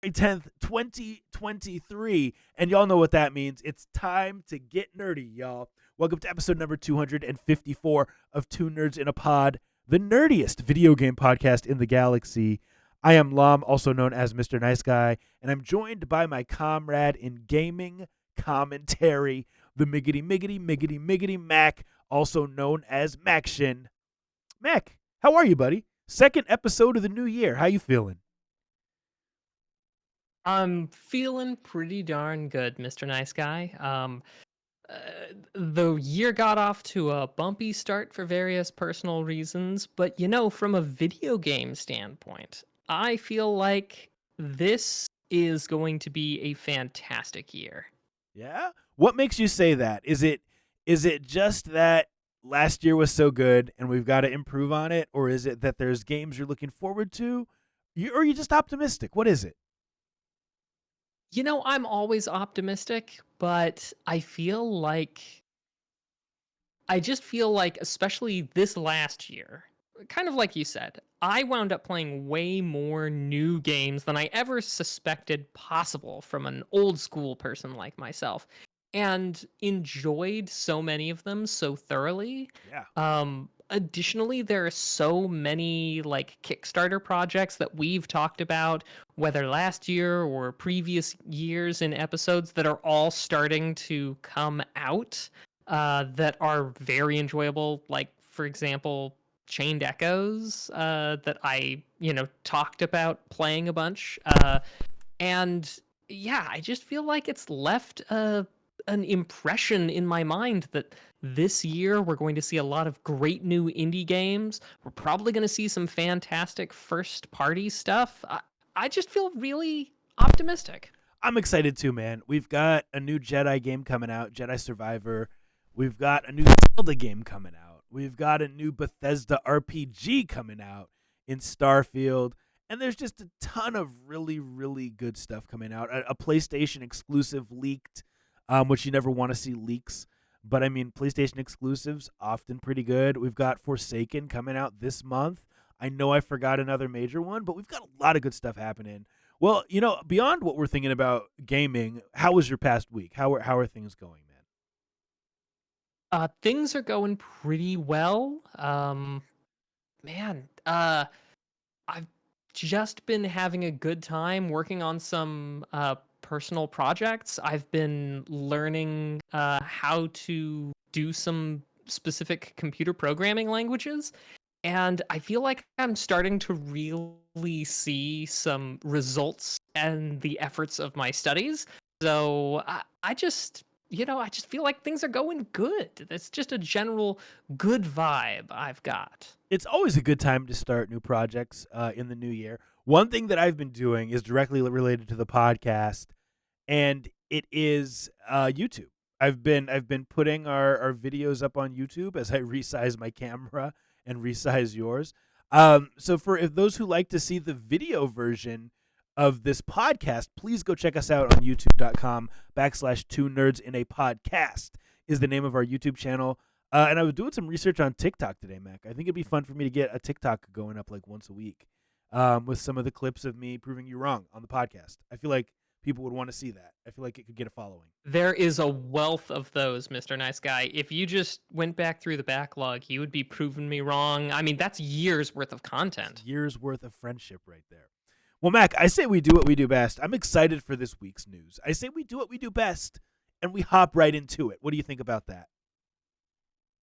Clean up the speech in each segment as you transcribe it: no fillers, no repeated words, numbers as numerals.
10th, 2023. And y'all know what that means. It's time to get nerdy, y'all. Welcome to episode number 254 of Two Nerds in a Pod, the nerdiest video game podcast in the galaxy. I am Lam, also known as Mr. Nice Guy, and I'm joined by my comrade in gaming commentary, the Miggity Mac, also known as Maction. Mac, how are you, buddy? Second episode of the new year. How you feeling? I'm feeling pretty darn good, Mr. Nice Guy. Uh, the year got off to a bumpy start for various personal reasons, but from a video game standpoint, I feel like this is going to be a fantastic year. Yeah? What makes you say that? Is it just that last year was so good and we've got to improve on it, or is it that there's games you're looking forward to? Or are you just optimistic? What is it? I'm always optimistic, but I just feel like, especially this last year, kind of like you said, I wound up playing way more new games than I ever suspected possible from an old school person like myself, and enjoyed so many of them so thoroughly. Yeah. Additionally, there are so many like Kickstarter projects that we've talked about, whether last year or previous years in episodes, that are all starting to come out that are very enjoyable. Like, for example, Chained Echoes that I talked about playing a bunch. And yeah, I just feel like it's left an impression in my mind that this year we're going to see a lot of great new indie games. We're probably going to see some fantastic first party stuff. I just feel really optimistic. I'm excited too, man. We've got a new Jedi game coming out, Jedi Survivor. We've got a new Zelda game coming out. We've got a new Bethesda RPG coming out in Starfield. And there's just a ton of really, really good stuff coming out. A PlayStation exclusive leaked, which you never want to see leaks. But I mean, PlayStation exclusives, often pretty good. We've got Forsaken coming out this month. I know I forgot another major one, but we've got a lot of good stuff happening. Well, beyond what we're thinking about gaming, how was your past week? How are things going, man? Things are going pretty well. Man, I've just been having a good time working on some personal projects. I've been learning how to do some specific computer programming languages, and I feel like I'm starting to really see some results and the efforts of my studies. So I just feel like things are going good. It's just a general good vibe I've got. It's always a good time to start new projects in the new year. One thing that I've been doing is directly related to the podcast, and it is YouTube. I've been putting our videos up on YouTube as I resize my camera and resize yours. So for if those who like to see the video version of this podcast, please go check us out on youtube.com/two nerds in a podcast is the name of our YouTube channel. And I was doing some research on TikTok today, Mac. I think it'd be fun for me to get a TikTok going up like once a week with some of the clips of me proving you wrong on the podcast. I feel like people would want to see that. I feel like it could get a following. There is a wealth of those, Mr. Nice Guy. If you just went back through the backlog, you would be proving me wrong. I mean, that's years worth of It's content. years worth of friendship right there. Well, Mac, I say we do what we do best. I'm excited for this week's news. I say we do what we do best and we hop right into it. What do you think about that?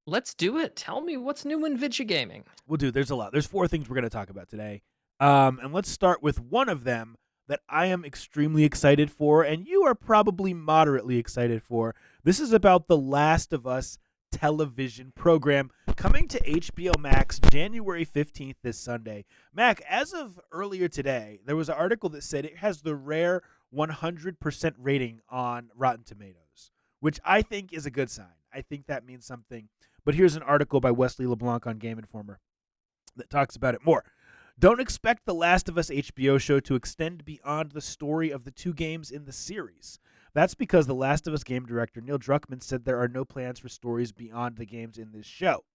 Let's do it. Tell me what's new in video gaming. Well, dude, there's a lot. There's four things we're going to talk about today. And let's start with one of them that I am extremely excited for, and you are probably moderately excited for. This is about The Last of Us television program coming to HBO Max January 15th this Sunday. Mac, as of earlier today, there was an article that said it has the rare 100% rating on Rotten Tomatoes, which I think is a good sign. I think that means something. But here's an article by Wesley LeBlanc on Game Informer that talks about it more. Don't expect The Last of Us HBO show to extend beyond the story of the two games in the series. That's because The Last of Us game director Neil Druckmann said there are no plans for stories beyond the games in this show.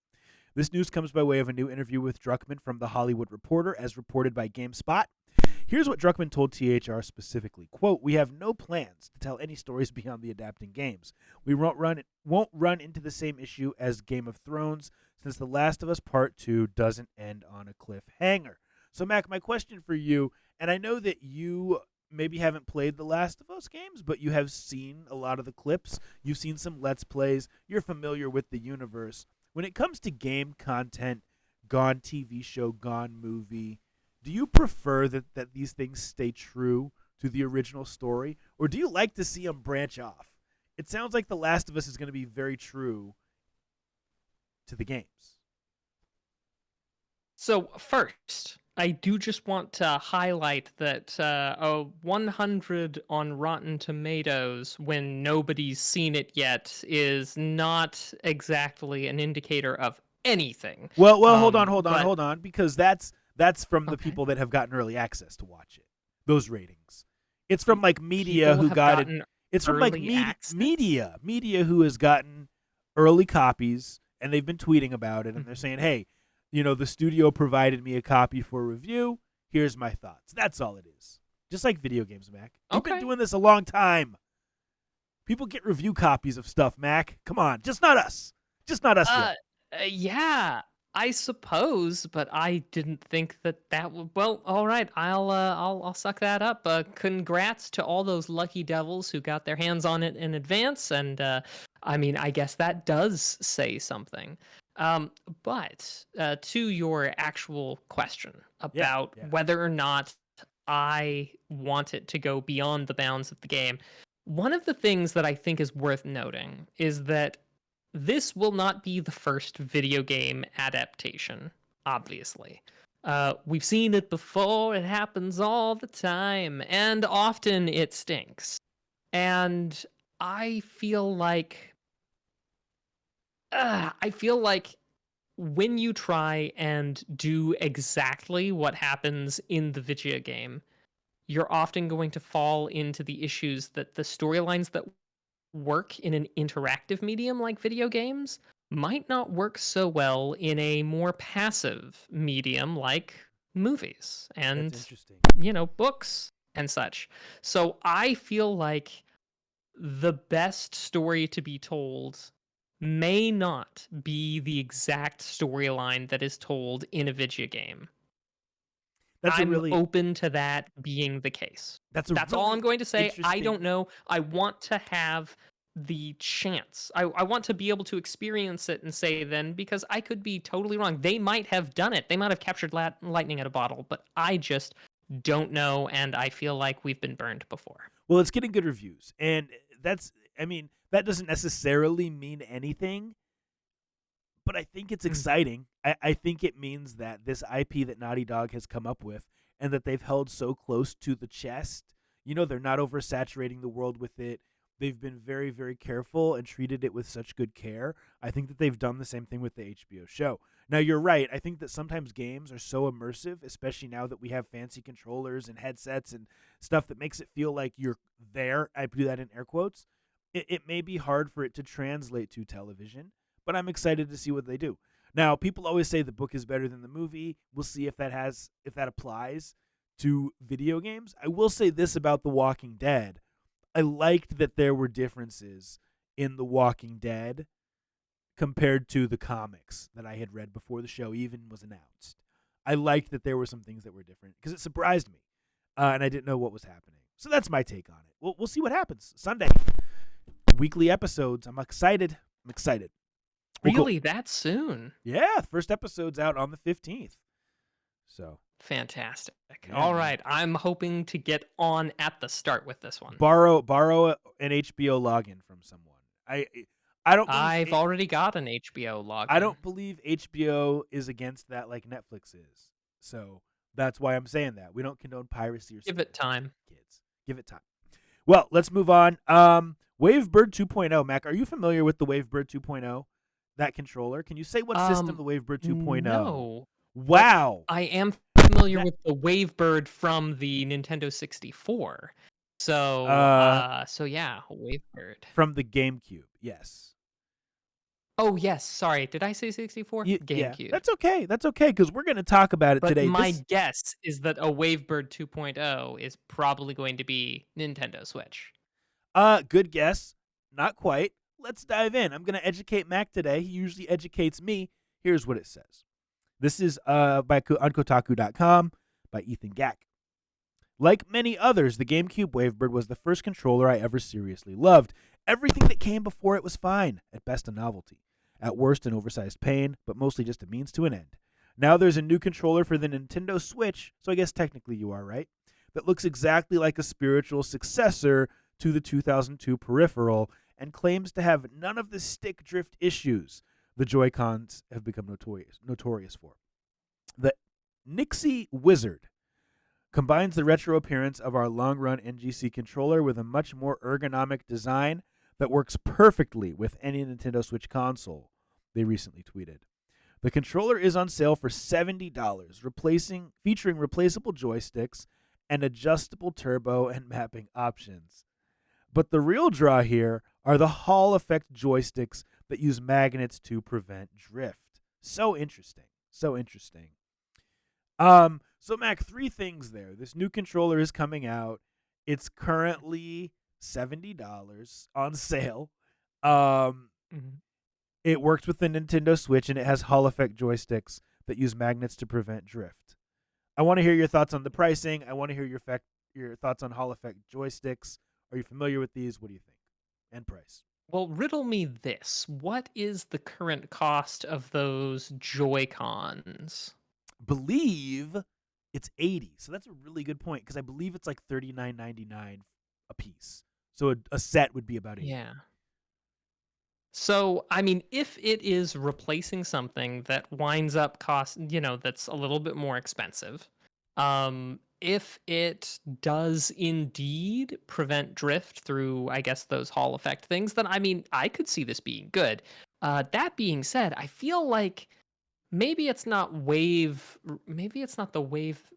This news comes by way of a new interview with Druckmann from The Hollywood Reporter, as reported by GameSpot. Here's what Druckmann told THR specifically. Quote, "We have no plans to tell any stories beyond the adapting games. We won't run into the same issue as Game of Thrones, since The Last of Us Part 2 doesn't end on a cliffhanger." So, Mac, my question for you, and I know that you maybe haven't played the Last of Us games, but you have seen a lot of the clips. You've seen some Let's Plays. You're familiar with the universe. When it comes to game content, gone TV show, gone movie, do you prefer that these things stay true to the original story, or do you like to see them branch off? It sounds like The Last of Us is going to be very true to the games. So first, I do just want to highlight that a 100 on Rotten Tomatoes when nobody's seen it yet is not exactly an indicator of anything. Well, hold on, But because that's from the okay, people that have gotten early access to watch it. Those ratings. It's from like media people who have got it. gotten It's from like early access. media who has gotten early copies, and they've been tweeting about it, and they're Mhm. saying, "Hey, the studio provided me a copy for review. Here's my thoughts." That's all it is. Just like video games, Mac. We've been Okay. doing this a long time. People get review copies of stuff, Mac. Come on, just not us. Just not us yet. Uh, yeah, I suppose, but I didn't think that would. Well, all right, I'll suck that up. Congrats to all those lucky devils who got their hands on it in advance, and I mean, I guess that does say something. Um, but to your actual question Yeah, about yeah. whether or not I want it to go beyond the bounds of the game, one of the things that I think is worth noting is that this will not be the first video game adaptation, obviously. We've seen it before, it happens all the time, and often it stinks. And I feel like I feel like when you try and do exactly what happens in the video game, you're often going to fall into the issues that the storylines that work in an interactive medium like video games might not work so well in a more passive medium like movies That's and, interesting. books and such. So I feel like the best story to be told may not be the exact storyline that is told in a video game. That's a I'm really open to that being the case. that's a That's all I'm really going to say. I interesting. don't know. I want to have the chance. I want to be able to experience it and say then, because I could be totally wrong. They might have done it. They might have captured lightning at a bottle, but I just don't know. And I feel like we've been burned before. Well, it's getting good reviews, and that's that doesn't necessarily mean anything, but I think it's Mm. exciting. I think it means that this IP that Naughty Dog has come up with and that they've held so close to the chest, they're not oversaturating the world with it. They've been very, very careful and treated it with such good care. I think that they've done the same thing with the HBO show. Now, you're right. I think that sometimes games are so immersive, especially now that we have fancy controllers and headsets and stuff that makes it feel like you're there. I do that in air quotes. It may be hard for it to translate to television, but I'm excited to see what they do. Now, people always say the book is better than the movie. We'll see if that applies to video games. I will say this about The Walking Dead. I liked that there were differences in The Walking Dead compared to the comics that I had read before the show even was announced. I liked that there were some things that were different because it surprised me, and I didn't know what was happening. So that's my take on it. We'll see what happens Sunday. Weekly episodes. I'm excited. I'm excited. Well, cool. Really, that soon? Yeah, first episode's out on the 15th. So, Fantastic. yeah, All man. right. I'm hoping to get on at the start with this one. Borrow an HBO login from someone. I don't believe I've already got an HBO I login. don't believe HBO is against that like Netflix is. So, that's why I'm saying that. We don't condone piracy or Give stealing it time. kids. Give it time. Well, let's move on. Wavebird 2.0, Mac, are you familiar with the Wavebird 2.0? That controller? Can you say what system Um, the Wavebird 2.0? no, but Wow. I am familiar That with the Wavebird from the Nintendo 64. So, uh so yeah, Wavebird. from the GameCube. Yes. Oh, yes, sorry, did I say 64? Yeah, GameCube. that's okay. That's okay because we're going to talk about it But today. my This guess is that a Wavebird 2.0 is probably going to be Nintendo Switch. Good guess. Not quite. Let's dive in. I'm going to educate Mac today. He usually educates me. Here's what it says. This is on Kotaku.com by Ethan Gack. Like many others, the GameCube Wavebird was the first controller I ever seriously loved. Everything that came before it was fine, at best a novelty, at worst an oversized pain, but mostly just a means to an end. Now there's a new controller for the Nintendo Switch, so I guess technically you are right, that looks exactly like a spiritual successor to the 2002 peripheral and claims to have none of the stick drift issues the Joy-Cons have become notorious for. The Nixie Wizard combines the retro appearance of our long run NGC controller with a much more ergonomic design that works perfectly with any Nintendo Switch console, they recently tweeted. The controller is on sale for $70, featuring replaceable joysticks and adjustable turbo and mapping options. But the real draw here are the Hall effect joysticks that use magnets to prevent drift. So interesting. So interesting. So Mac, three things there. This new controller is coming out. It's currently $70 on sale. Um, Mhm. it works with the Nintendo Switch and it has Hall effect joysticks that use magnets to prevent drift. I want to hear your thoughts on the pricing. I want to hear your thoughts on Hall effect joysticks. Are you familiar with these? What do you think? And price. Well, riddle me this. What is the current cost of those Joy-Cons? Believe it's 80. So that's a really good point because I believe it's like $39.99 a piece. So a set would be about 80. Yeah. So, I mean, if it is replacing something that winds up that's a little bit more expensive, if it does indeed prevent drift through, I guess, those Hall effect things, then I mean, I could see this being good. That being said, I feel like maybe it's not the Wave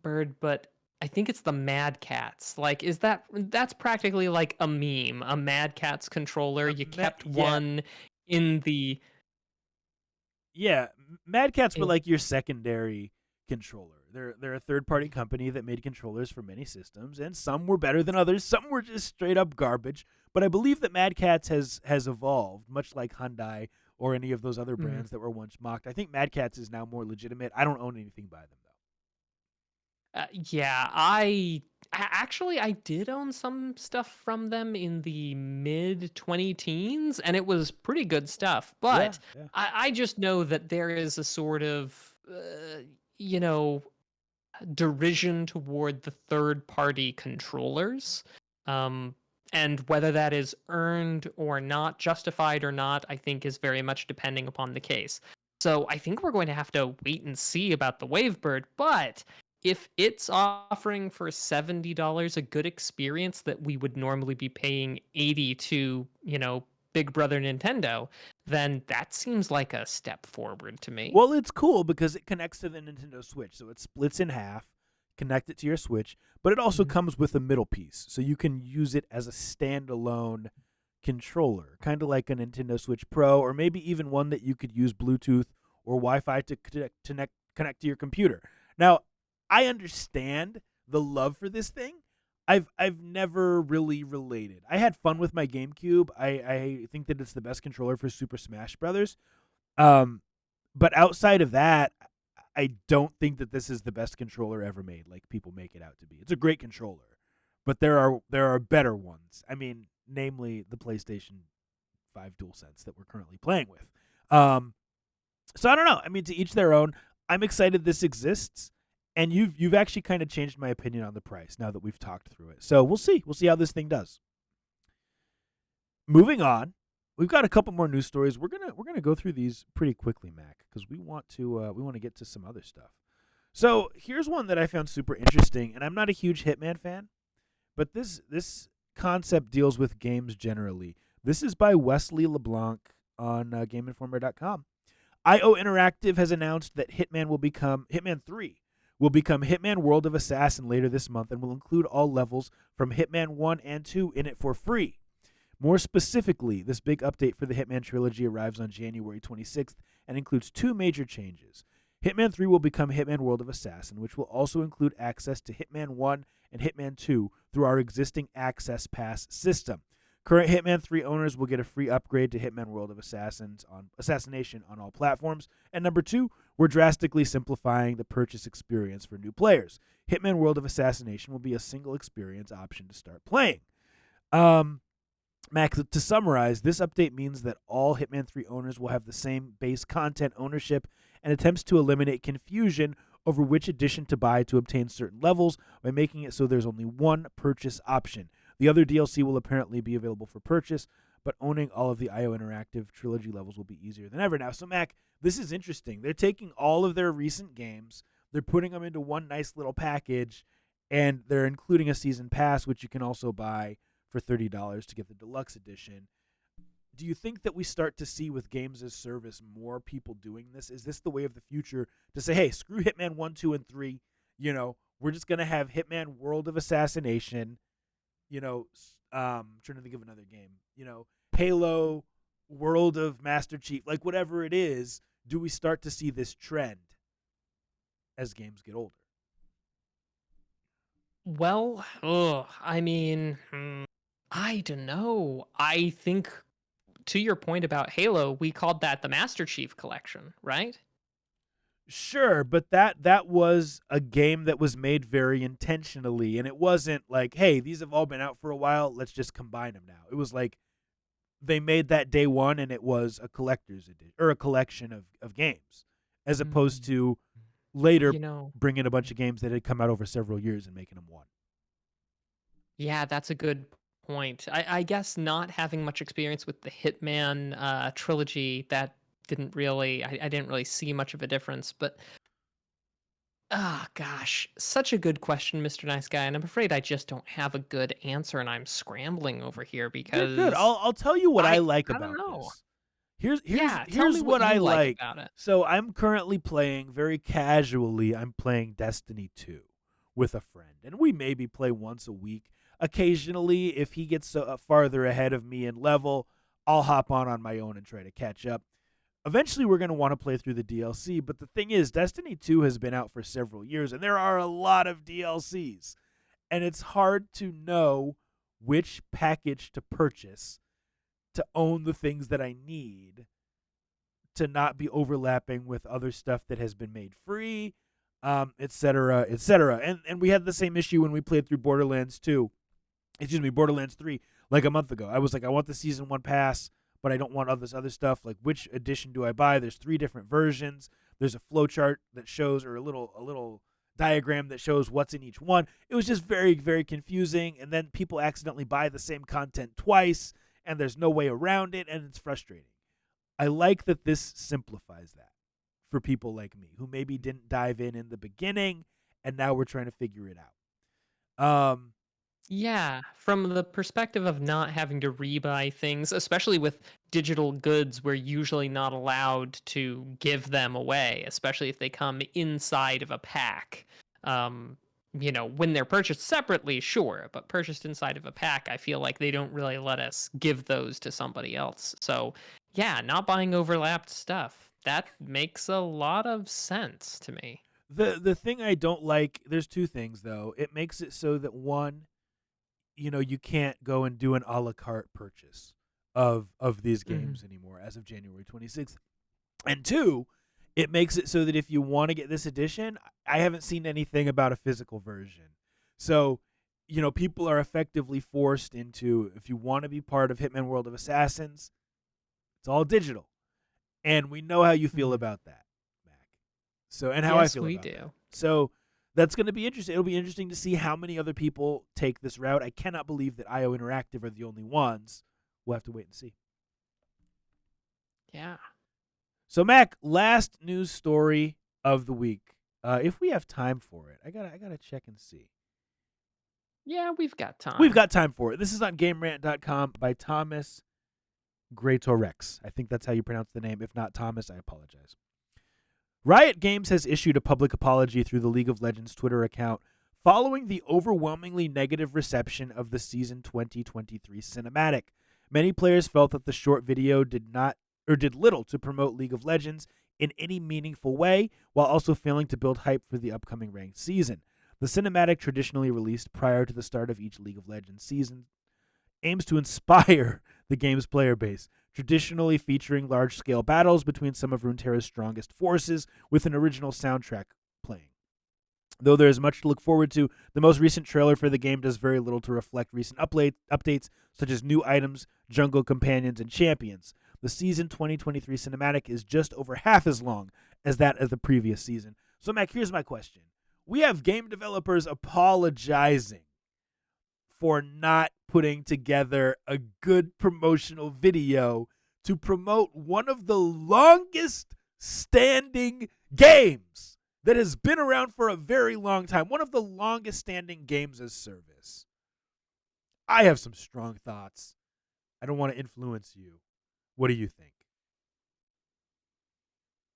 Bird, but I think it's the Mad Cats. Like, that's practically like a meme, a Mad Cats controller. You kept Yeah, one in the yeah. Mad Cat's were in, like your secondary controller. They're a third party company that made controllers for many systems, and some were better than others. Some were just straight up garbage. But I believe that Mad Catz has evolved, much like Hyundai or any of those other Mhm. brands that were once mocked. I think Mad Catz is now more legitimate. I don't own anything by them though. Yeah, actually I did own some stuff from them in the mid 20 teens, and it was pretty good stuff. Yeah, But yeah. I just know that there is a sort of you know derision toward the third party controllers. Um, and whether that is earned or not, justified or not, I think is very much depending upon the case. So I think we're going to have to wait and see about the Wavebird. But if it's offering for $70 a good experience that we would normally be paying 80 to, Big Brother Nintendo, then that seems like a step forward to me. Well, it's cool because it connects to the Nintendo Switch, so it splits in half, connect it to your Switch, but it also Mhm. comes with a middle piece, so you can use it as a standalone controller, kind of like a Nintendo Switch Pro, or maybe even one that you could use Bluetooth or Wi-Fi to connect to your computer. Now, I understand the love for this thing. I've never really related. I had fun with my GameCube. I think that it's the best controller for Super Smash Brothers. Um, but outside of that, I don't think that this is the best controller ever made, like people make it out to be. It's a great controller, but there are better ones. I mean, namely the PlayStation 5 DualSense that we're currently playing with. Um, so I don't know. I mean, to each their own. I'm excited this exists, and you've actually kind of changed my opinion on the price now that we've talked through it. So we'll see. We'll see how this thing does. Moving on, we've got a couple more news stories. We're gonna go through these pretty quickly, Mac, because we want to get to some other stuff. So here's one that I found super interesting, and I'm not a huge Hitman fan, but this concept deals with games generally. This is by Wesley LeBlanc on GameInformer.com. IO Interactive has announced that Hitman 3 will become Hitman World of Assassin later this month and will include all levels from Hitman 1 and 2 in it for free. More specifically, this big update for the Hitman trilogy arrives on January 26th and includes two major changes. Hitman 3 will become Hitman World of Assassin, which will also include access to Hitman 1 and Hitman 2 through our existing Access Pass system. Current Hitman 3 owners will get a free upgrade to Hitman World of Assassination on all platforms. And number 2, we're drastically simplifying the purchase experience for new players. Hitman World of Assassination will be a single experience option to start playing. Max, to summarize, this update means that all Hitman 3 owners will have the same base content ownership and attempts to eliminate confusion over which edition to buy to obtain certain levels by making it so there's only one purchase option. The other DLC will apparently be available for purchase, but owning all of the IO Interactive trilogy levels will be easier than ever now. So, Mac, this is interesting. They're taking all of their recent games, they're putting them into one nice little package, and they're including a season pass, which you can also buy for $30 to get the deluxe edition. Do you think that we start to see with games as service more people doing this? Is this the way of the future to say, hey, screw Hitman 1, 2, and 3? We're just going to have Hitman World of Assassination, trying to think of another game, Halo, World of Master Chief, like whatever it is. Do we start to see this trend as games get older? Well, I don't know. I think, to your point about Halo, we called that the Master Chief Collection, right? Sure, but that was a game that was made very intentionally, and it wasn't like, hey, these have all been out for a while, let's just combine them now. It was like they made that day one, and it was a collector's edition or a collection of games, as opposed to later bringing a bunch of games that had come out over several years and making them one. Yeah, that's a good point. I guess not having much experience with the Hitman trilogy, that didn't really, I didn't really see much of a difference. But gosh, such a good question, Mr. Nice Guy, and I'm afraid I just don't have a good answer, and I'm scrambling over here You're good. because I'll tell you what I like I don't about know. this. Here's Yeah, tell me here's what what I you like like. about it. So I'm currently playing very casually. I'm playing Destiny 2 with a friend, and we maybe play once a week. Occasionally, if he gets farther ahead of me in level, I'll hop on my own and try to catch up. Eventually, we're going to want to play through the DLC, but the thing is, Destiny 2 has been out for several years, and there are a lot of DLCs, and it's hard to know which package to purchase to own the things that I need to not be overlapping with other stuff that has been made free, et cetera, et cetera. And we had the same issue when we played through Borderlands 3, like a month ago. I was like, I want the Season 1 pass, but I don't want all this other stuff. Like, which edition do I buy? There's 3 different versions. There's a flowchart that shows, or a little diagram that shows what's in each one. It was just very, very confusing, and then people accidentally buy the same content twice, and there's no way around it, and it's frustrating. I like that this simplifies that for people like me who maybe didn't dive in the beginning, and now we're trying to figure it out. Yeah, from the perspective of not having to rebuy things, especially with digital goods, we're usually not allowed to give them away, especially if they come inside of a pack. When they're purchased separately, sure, but purchased inside of a pack, I feel like they don't really let us give those to somebody else. So, yeah, not buying overlapped stuff. That makes a lot of sense to me. The thing I don't like, there's 2 things though. It makes it so that one, you can't go and do an a la carte purchase of these games anymore as of January 26th. And 2, it makes it so that if you want to get this edition, I haven't seen anything about a physical version. So, people are effectively forced into, if you want to be part of Hitman World of Assassins, it's all digital. And we know how you feel about that, Mac. So, and how I Yes, feel we about do. that. So, that's going to be interesting. It'll be interesting to see how many other people take this route. I cannot believe that IO Interactive are the only ones. We'll have to wait and see. Yeah. So, Mac, last news story of the week. If we have time for it, I gotta check and see. Yeah, we've got time. We've got time for it. This is on GameRant.com by Thomas Greatorex. I think that's how you pronounce the name. If not Thomas, I apologize. Riot Games has issued a public apology through the League of Legends Twitter account following the overwhelmingly negative reception of the Season 2023 cinematic. Many players felt that the short video did not or did little to promote League of Legends in any meaningful way, while also failing to build hype for the upcoming ranked season. The cinematic, traditionally released prior to the start of each League of Legends season, aims to inspire the game's player base, traditionally featuring large scale battles between some of Runeterra's strongest forces with an original soundtrack playing. Though there is much to look forward to, the most recent trailer for the game does very little to reflect recent updates, such as new items, jungle companions, and champions. The season 2023 cinematic is just over half as long as that of the previous season. So, Mac, here's my question. We have game developers apologizing for not putting together a good promotional video to promote one of the longest standing games that has been around for a very long time, one of the longest standing games as service. I have some strong thoughts. I don't want to influence you. What do you think?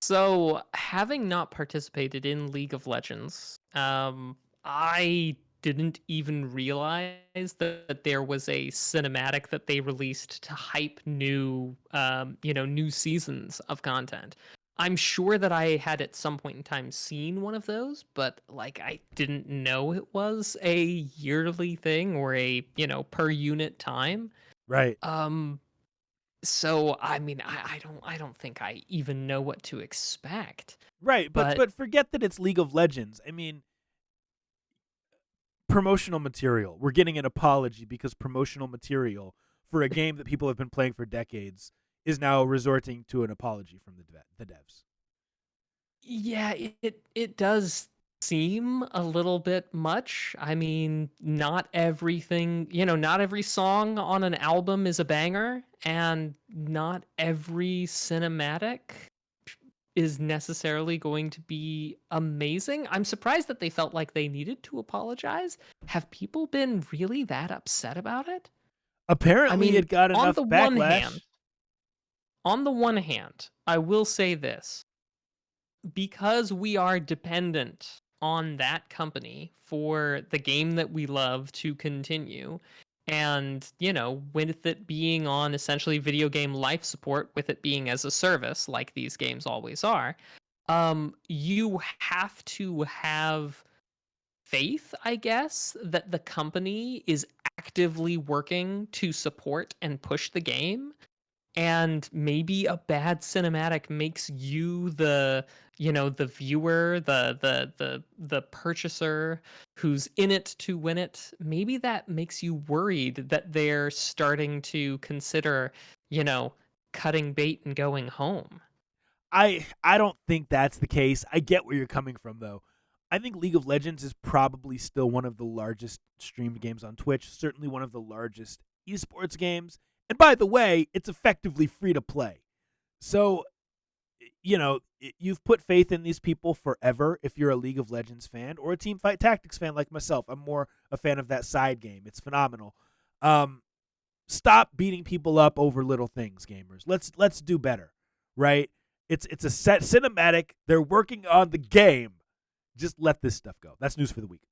So, having not participated in League of Legends, I didn't even realize that there was a cinematic that they released to hype new, new seasons of content. I'm sure that I had at some point in time seen one of those, but like I didn't know it was a yearly thing or a, per unit time. Right. Um, so I mean, I don't think I even know what to expect. Right, but But forget that it's League of Legends. I mean, promotional material. We're getting an apology because promotional material for a game that people have been playing for decades is now resorting to an apology from the devs. yeah, it does seem a little bit much. I mean, not everything, not every song on an album is a banger, and not every cinematic is necessarily going to be amazing. I'm surprised that they felt like they needed to apologize. Have people been really that upset about it? I Apparently, mean, it got on enough the one hand, backlash. I will say this, because we are dependent on that company for the game that we love to continue, and with it being on essentially video game life support, with it being as a service like these games always are, you have to have faith, I guess, that the company is actively working to support and push the game. And maybe a bad cinematic makes you the viewer, the purchaser who's in it to win it. Maybe that makes you worried that they're starting to consider, you know, cutting bait and going home. I don't think that's the case. I get where you're coming from though. I think League of Legends is probably still one of the largest streamed games on Twitch, certainly one of the largest esports games. And by the way, it's effectively free to play. So, you've put faith in these people forever if you're a League of Legends fan or a Team Fight Tactics fan like myself. I'm more a fan of that side game. It's phenomenal. Um, Stop beating people up over little things, gamers. Let's do better, right? It's a set cinematic. They're working on the game. Just let this stuff go. That's news for the week.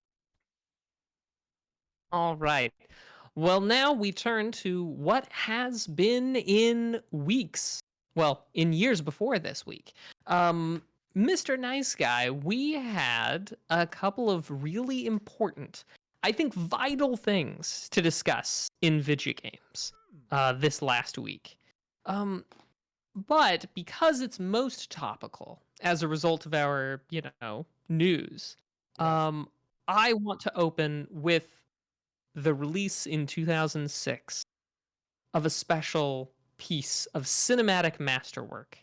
All right. Well, now we turn to what has been in weeks. Well, in years before this week. Um, Mr. Nice Guy, we had a couple of really important, I think vital things to discuss in video games this last week. Um, but because it's most topical as a result of our, news, Right. I want to open with the release in 2006 of a special piece of cinematic masterwork.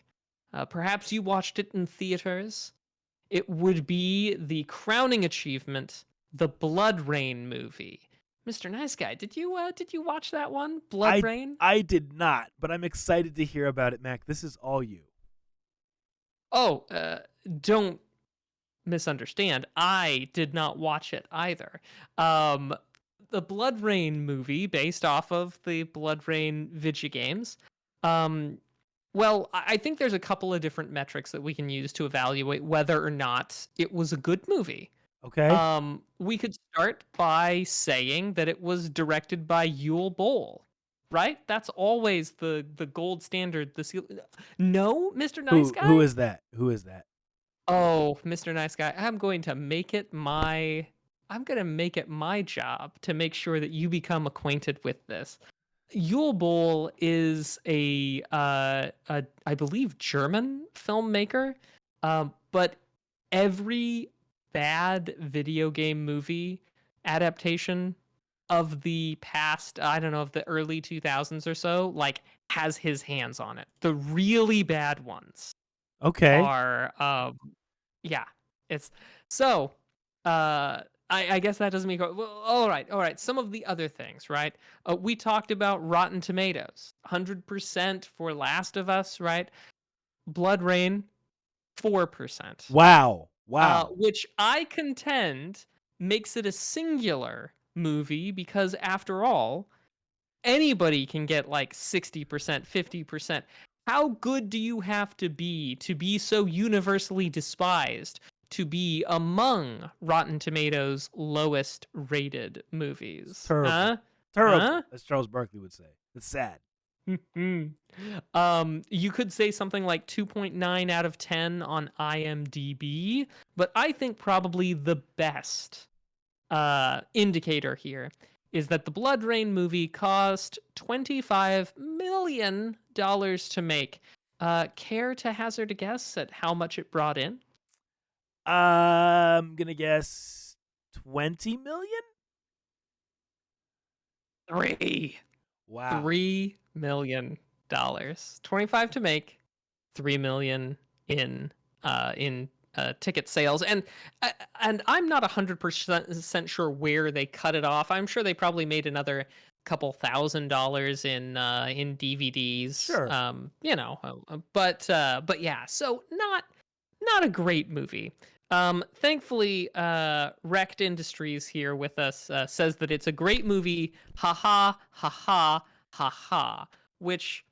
Perhaps you watched it in theaters. It would be the crowning achievement, the Blood Rain movie. Mr. Nice Guy, did you watch that one, Blood I Rain? I did not, but I'm excited to hear about it, Mac. This is all you. Oh, don't misunderstand. I did not watch it either. Um, the Blood Rain movie, based off of the Blood Rain video games. Um, well, I think there's a couple of different metrics that we can use to evaluate whether or not it was a good movie. Okay. We could start by saying that it was directed by Yul Boll. right? That's always the gold standard. No, Mr. Nice Who Guy. is that? Who is that? Oh, Mr. Nice Guy, I'm going to make it my job to make sure that you become acquainted with this. Yule Boll is a I believe German filmmaker, but every bad video game movie adaptation of the past, I don't know, of the early 2000s or so, like has his hands on it. The really bad ones Okay. are yeah, it's so I guess that doesn't mean well, all right, some of the other things, right? We talked about Rotten Tomatoes, 100% for Last of Us, right? Blood Rain, 4%. Wow. Wow. Which I contend makes it a singular movie because after all, anybody can get like 60%, 50%. How good do you have to be so universally despised to be among Rotten Tomatoes' lowest rated It's movies? terrible. Huh? Terrible, Huh? as Charles Barkley would say. It's sad. You could say something like 2.9 out of 10 on IMDb, but I think probably the best indicator here is that the Blood Rain movie cost $25 million to make. Care to hazard a guess at how much it brought in? I'm gonna guess 20 million. Three. Wow. $3 million. 25 to make, 3 million in ticket sales, uh, and I'm not 100% sure where they cut it off. I'm sure they probably made another couple $1,000 in DVDs. Sure. But yeah, so not a great movie. Thankfully, Wrecked Industries here with us says that it's a great movie. Ha ha ha ha ha ha. Which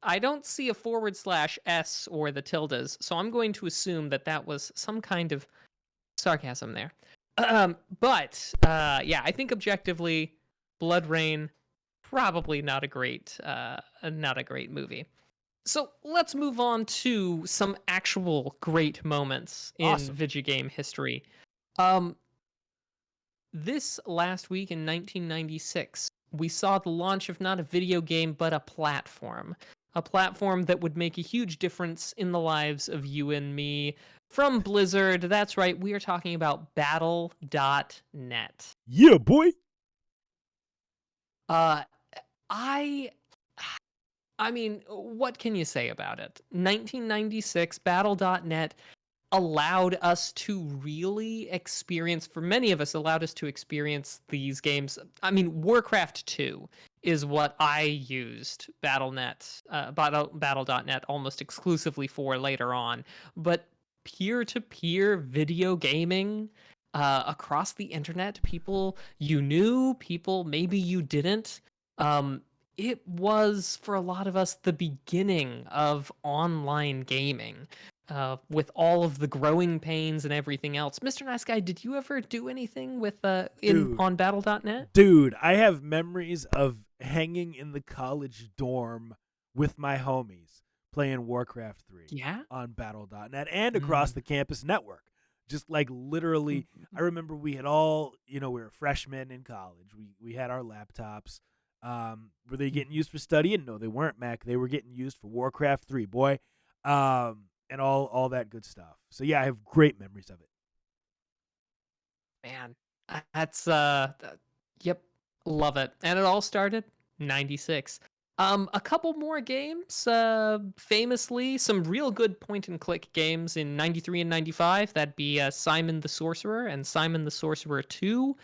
I don't see a /s or the tildes, so I'm going to assume that that was some kind of sarcasm there. But yeah, I think objectively, Blood Rain probably not a great movie. So let's move on to some actual great moments in Awesome. video game history. Um, this last week in 1996, we saw the launch of not a video game, but a platform. A platform that would make a huge difference in the lives of you and me. From Blizzard, that's right, we are talking about Battle.net. Yeah, boy. Uh, I I mean, what can you say about it? 1996, Battle.net allowed us to really experience, for many of us, allowed us to experience these games. I mean, Warcraft 2 is what I used Battle.net almost exclusively for later on. But peer-to-peer video gaming across the internet, people you knew, people maybe you didn't. Um, it was for a lot of us the beginning of online gaming, with all of the growing pains and everything else. Mr. Nice Guy, did you ever do anything with in Dude. on Battle.net? Dude, I have memories of hanging in the college dorm with my homies playing Warcraft 3 Yeah. on Battle.net and across Mm. the campus network. Just like literally, I remember we had all, we were freshmen in college. We had our laptops. Were they getting used for studying? No, they weren't, Mac. They were getting used for Warcraft 3, boy. And all that good stuff. So yeah, I have great memories of it. Man, that's yep, love it. And it all started 96. A couple more games, famously some real good point and click games in 93 and 95. That'd be Simon the Sorcerer and Simon the Sorcerer 2.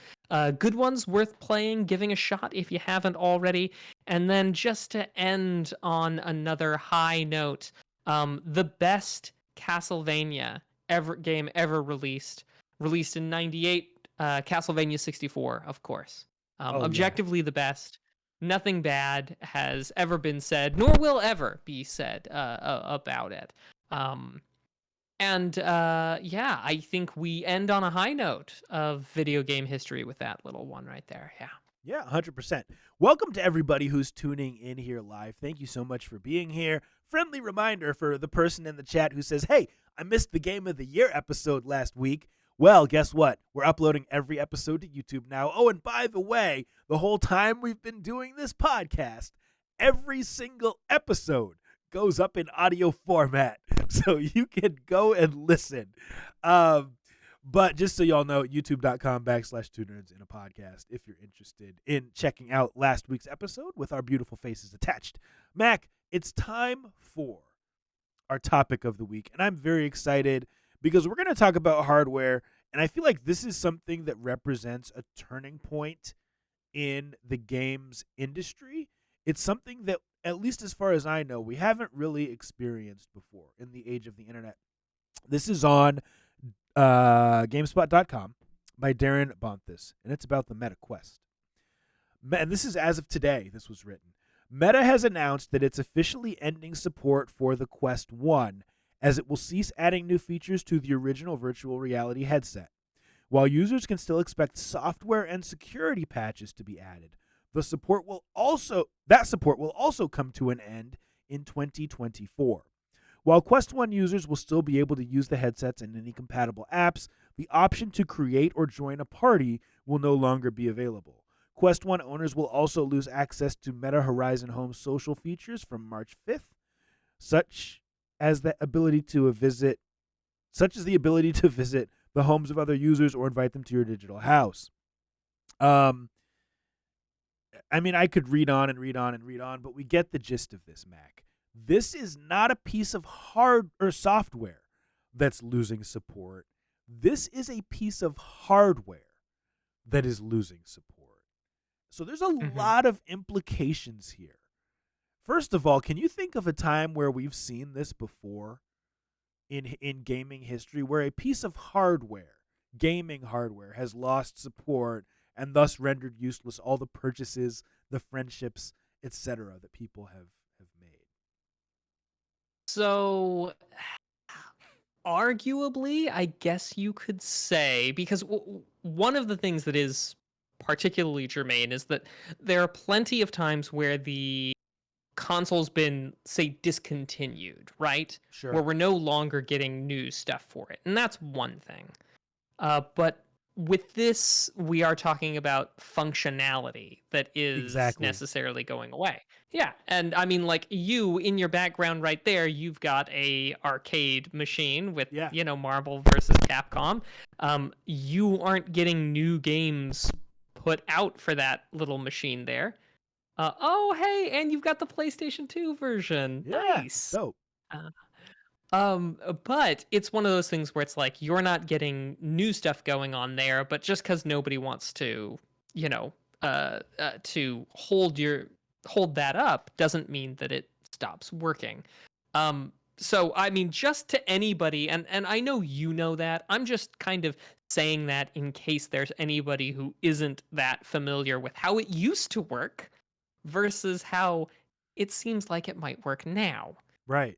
Good ones worth playing, giving a shot if you haven't already. And then just to end on another high note, the best Castlevania game ever released in 98, Castlevania 64, of course. Oh yeah. Objectively the best. Nothing bad has ever been said, nor will ever be said about it. And yeah, I think we end on a high note of video game history with that little one right there. Yeah. Yeah, 100%. Welcome to everybody who's tuning in here live. Thank you so much for being here. Friendly reminder for the person in the chat who says, "Hey, I missed the Game of the Year episode last week." Well, guess what? We're uploading every episode to YouTube now. Oh, and by the way, the whole time we've been doing this podcast, every single episode goes up in audio format. So you can go and listen. Um, but just so y'all know, youtube.com/2nerds in a podcast if you're interested in checking out last week's episode with our beautiful faces attached. Mac, it's time for our topic of the week, and I'm very excited because we're going to talk about hardware, and I feel like this is something that represents a turning point in the games industry. It's something that, at least as far as I know, we haven't really experienced before in the age of the internet. This is on GameSpot.com by Darren Bonthis, and it's about the Meta Quest. And this is as of today, this was written. Meta has announced that it's officially ending support for the Quest 1, as it will cease adding new features to the original virtual reality headset. While users can still expect software and security patches to be added, that support will also come to an end in 2024. While Quest 1 users will still be able to use the headsets and any compatible apps, the option to create or join a party will no longer be available. Quest 1 owners will also lose access to Meta Horizon Home social features from March 5th, such as the ability to visit the homes of other users or invite them to your digital house. I mean, I could read on and read on and read on, but we get the gist of this, Mac. This is not a piece of hard or software that's losing support. This is a piece of hardware that is losing support. So there's a Mm-hmm. lot of implications here. First of all, can you think of a time where we've seen this before in gaming history, where a piece of hardware, gaming hardware, has lost support and thus rendered useless all the purchases, the friendships, etc. that people have made? So, arguably, I guess you could say, because one of the things that is particularly germane is that there are plenty of times where the console's been, say, discontinued, right? Where Sure. we're no longer getting new stuff for it. And that's one thing. But with this, we are talking about functionality that is Exactly. necessarily going away. Yeah, and I mean, like you in your background right there, you've got a arcade machine with Yeah. Marvel versus Capcom. You aren't getting new games put out for that little machine there. Oh, hey, and you've got the PlayStation 2 version. Yeah. It's Nice. dope. Uh, but it's one of those things where it's like you're not getting new stuff going on there, but just because nobody wants to, you know, to hold that up doesn't mean that it stops working. So I mean, just to anybody, and I know you know that. I'm just kind of saying that in case there's anybody who isn't that familiar with how it used to work versus how it seems like it might work now. Right.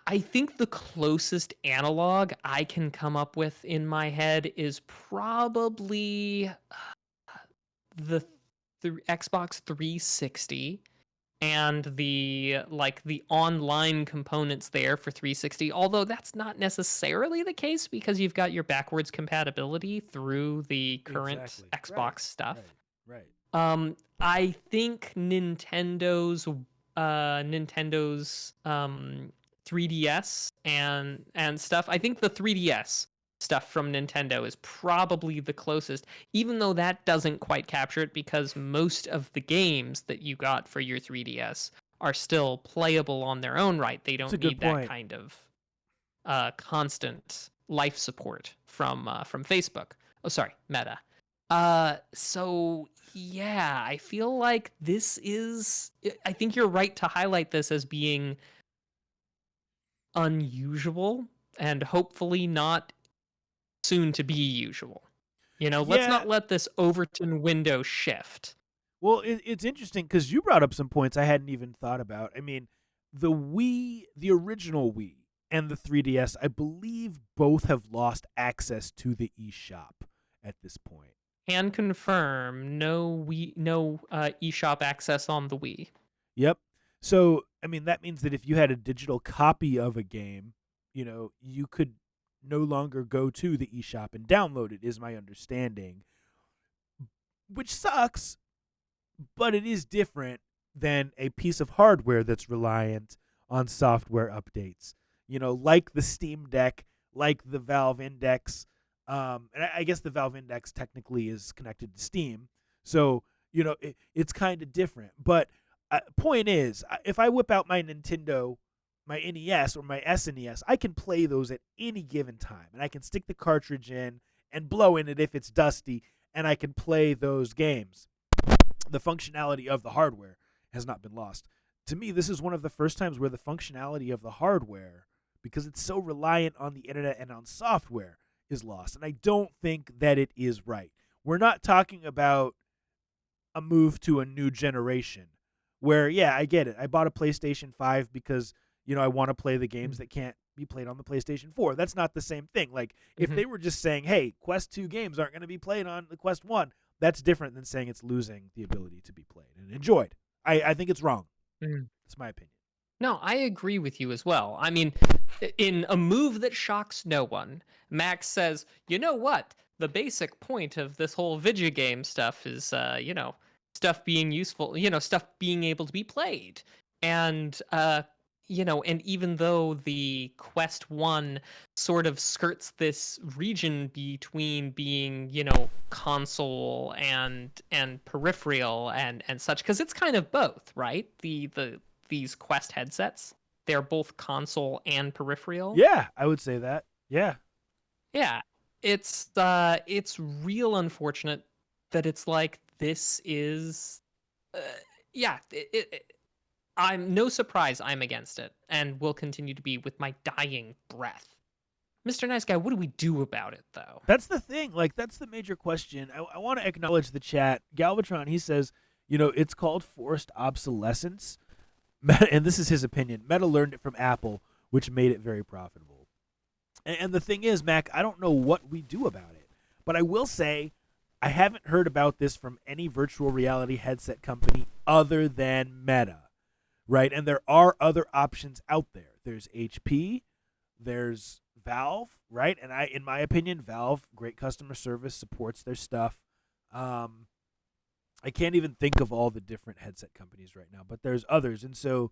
I think the closest analog I can come up with in my head is probably the Xbox 360 and the online components there for 360, although that's not necessarily the case because you've got your backwards compatibility through the current Exactly. Right. Xbox stuff. Right. Right. I think Nintendo's 3DS and stuff. I think the 3DS stuff from Nintendo is probably the closest, even though that doesn't quite capture it because most of the games that you got for your 3DS are still playable on their own right. They It's a don't good need that point. kind of constant life support from Facebook. Oh, sorry, Meta. So yeah, I feel like this is. I think you're right to highlight this as being unusual and hopefully not soon to be usual. Let's Yeah. not let this Overton window shift. Well, it's interesting because you brought up some points I hadn't even thought about. I mean, the original Wii, and the 3DS, I believe both have lost access to the eShop at this point. Can confirm no eShop access on the Wii. Yep. So, I mean, that means that if you had a digital copy of a game, you could no longer go to the eShop and download it, is my understanding, which sucks, but it is different than a piece of hardware that's reliant on software updates. Like the Steam Deck, like the Valve Index. And I guess the Valve Index technically is connected to Steam, so it's kind of different. But point is, if I whip out my Nintendo, my NES or my SNES, I can play those at any given time, and I can stick the cartridge in and blow in it if it's dusty, and I can play those games. The functionality of the hardware has not been lost. To me, this is one of the first times where the functionality of the hardware, because it's so reliant on the internet and on software, is lost. And I don't think that it is right. We're not talking about a move to a new generation where, yeah, I get it. I bought a PlayStation 5 because, I want to play the games that can't be played on the PlayStation 4. That's not the same thing. Like, if Mm-hmm. they were just saying, hey, Quest 2 games aren't going to be played on the Quest 1, that's different than saying it's losing the ability to be played and enjoyed. I think it's wrong. That's my opinion. No, I agree with you as well. I mean, in a move that shocks no one, Max says, "You know what? The basic point of this whole video game stuff is, stuff being useful, stuff being able to be played." And and even though the Quest 1 sort of skirts this region between being, console and peripheral and such, because it's kind of both, right? These Quest headsets. They're both console and peripheral. Yeah, I would say that. Yeah. Yeah, it's real unfortunate that it's like this is. Uh, yeah, I'm no surprise I'm against it, and will continue to be with my dying breath. Mr. Nice Guy, what do we do about it, though? That's the thing. Like, that's the major question. I want to acknowledge the chat. Galvatron, he says, it's called forced obsolescence. And this is his opinion. Meta learned it from Apple, which made it very profitable. And the thing is, Mac, I don't know what we do about it. But I will say, I haven't heard about this from any virtual reality headset company other than Meta, right? And there are other options out there. There's HP, there's Valve, right? And in my opinion, Valve, great customer service, supports their stuff. Um, I can't even think of all the different headset companies right now, but there's others, and so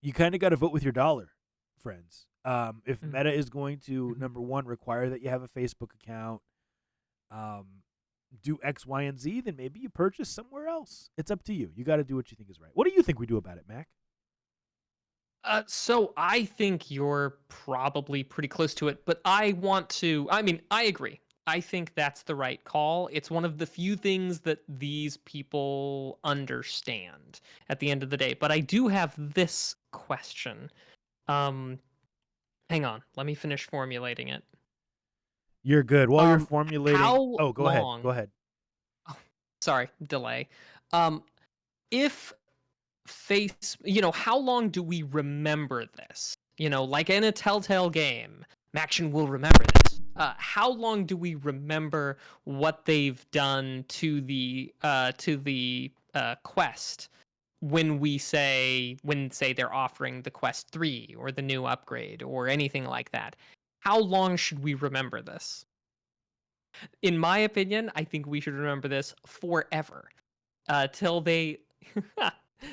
you kind of got to vote with your dollar, friends. If Mm, Meta is going to, mhm. number one, require that you have a Facebook account, um, do X, Y, and Z, then maybe you purchase somewhere else. It's up to you. You got to do what you think is right. What do you think we do about it, Mac? So I think you're probably pretty close to it, but I mean, I agree. I think that's the right call. It's one of the few things that these people understand at the end of the day. But I do have this question. Um, Hang on, let me finish formulating it. You're good. While you're Um, formulating, how oh, go ahead. Go long? ahead. Oh, sorry, delay. Um, if how long do we remember this? Like in a Telltale game, Maction will remember this. How long do we remember what they've done to the quest when say they're offering the quest 3 or the new upgrade or anything like that? How long should we remember this? In my opinion, I think we should remember this forever, till they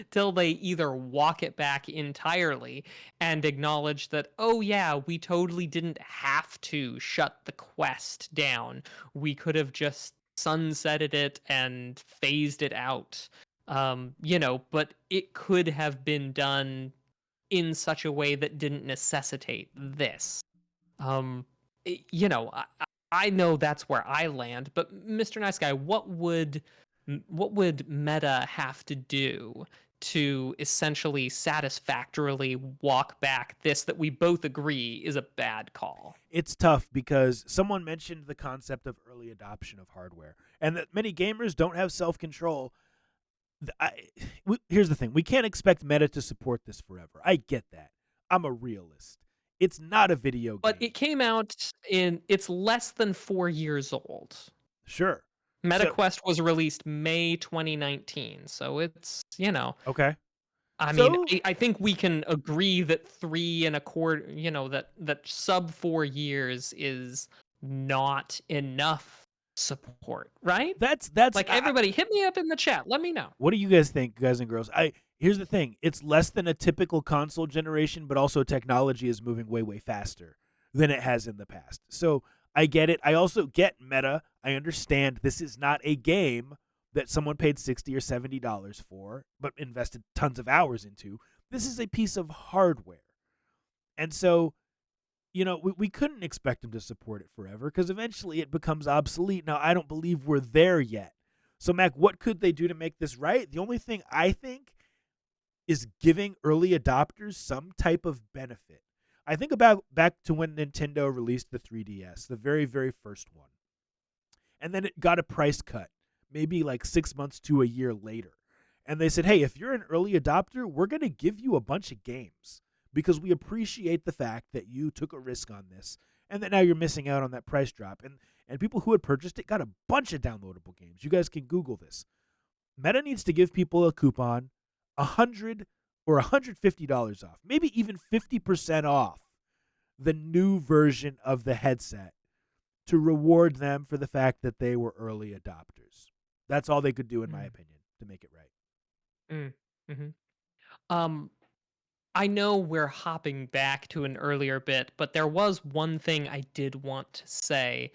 till they either walk it back entirely and acknowledge that, oh yeah, we totally didn't have to shut the quest down. We could have just sunsetted it and phased it out. But it could have been done in such a way that didn't necessitate this. um I know that's where I land, but Mr. Nice Guy, what would Meta have to do to essentially satisfactorily walk back this that we both agree is a bad call? It's tough because someone mentioned the concept of early adoption of hardware and that many gamers don't have self control. Here's the thing: we can't expect Meta to support this forever. I get that. I'm a realist. It's not a video But game. it came out it's less than 4 years old. Sure. So MetaQuest was released May 2019, so it's, okay. I mean, So I think we can agree that 3 and a quarter, that sub 4 years is not enough support, right? that's Like, everybody hit me up in the chat, let me know. what do you guys think, guys and girls? I Here's the thing: it's less than a typical console generation, but also technology is moving way faster than it has in the past. So I get it. I also get meta. I understand this is not a game that someone paid $60 or $70 for, but invested tons of hours into. This is a piece of hardware, and so we couldn't expect them to support it forever because eventually it becomes obsolete. Now, I don't believe we're there yet. So, Mac, what could they do to make this right? The only thing I think is giving early adopters some type of benefit. I think about back to when Nintendo released the 3DS, the very, very first one. And then it got a price cut, maybe like 6 months to a year later. And they said, hey, if you're an early adopter, we're going to give you a bunch of games because we appreciate the fact that you took a risk on this and that now you're missing out on that price drop. And people who had purchased it got a bunch of downloadable games. You guys can Google this. Meta needs to give people a coupon, $100 or $150 off, maybe even 50% off the new version of the headset to reward them for the fact that they were early adopters. That's all they could do, in my Mm, opinion, to make it right. mm, mhm. Um, I know we're hopping back to an earlier bit, but there was one thing I did want to say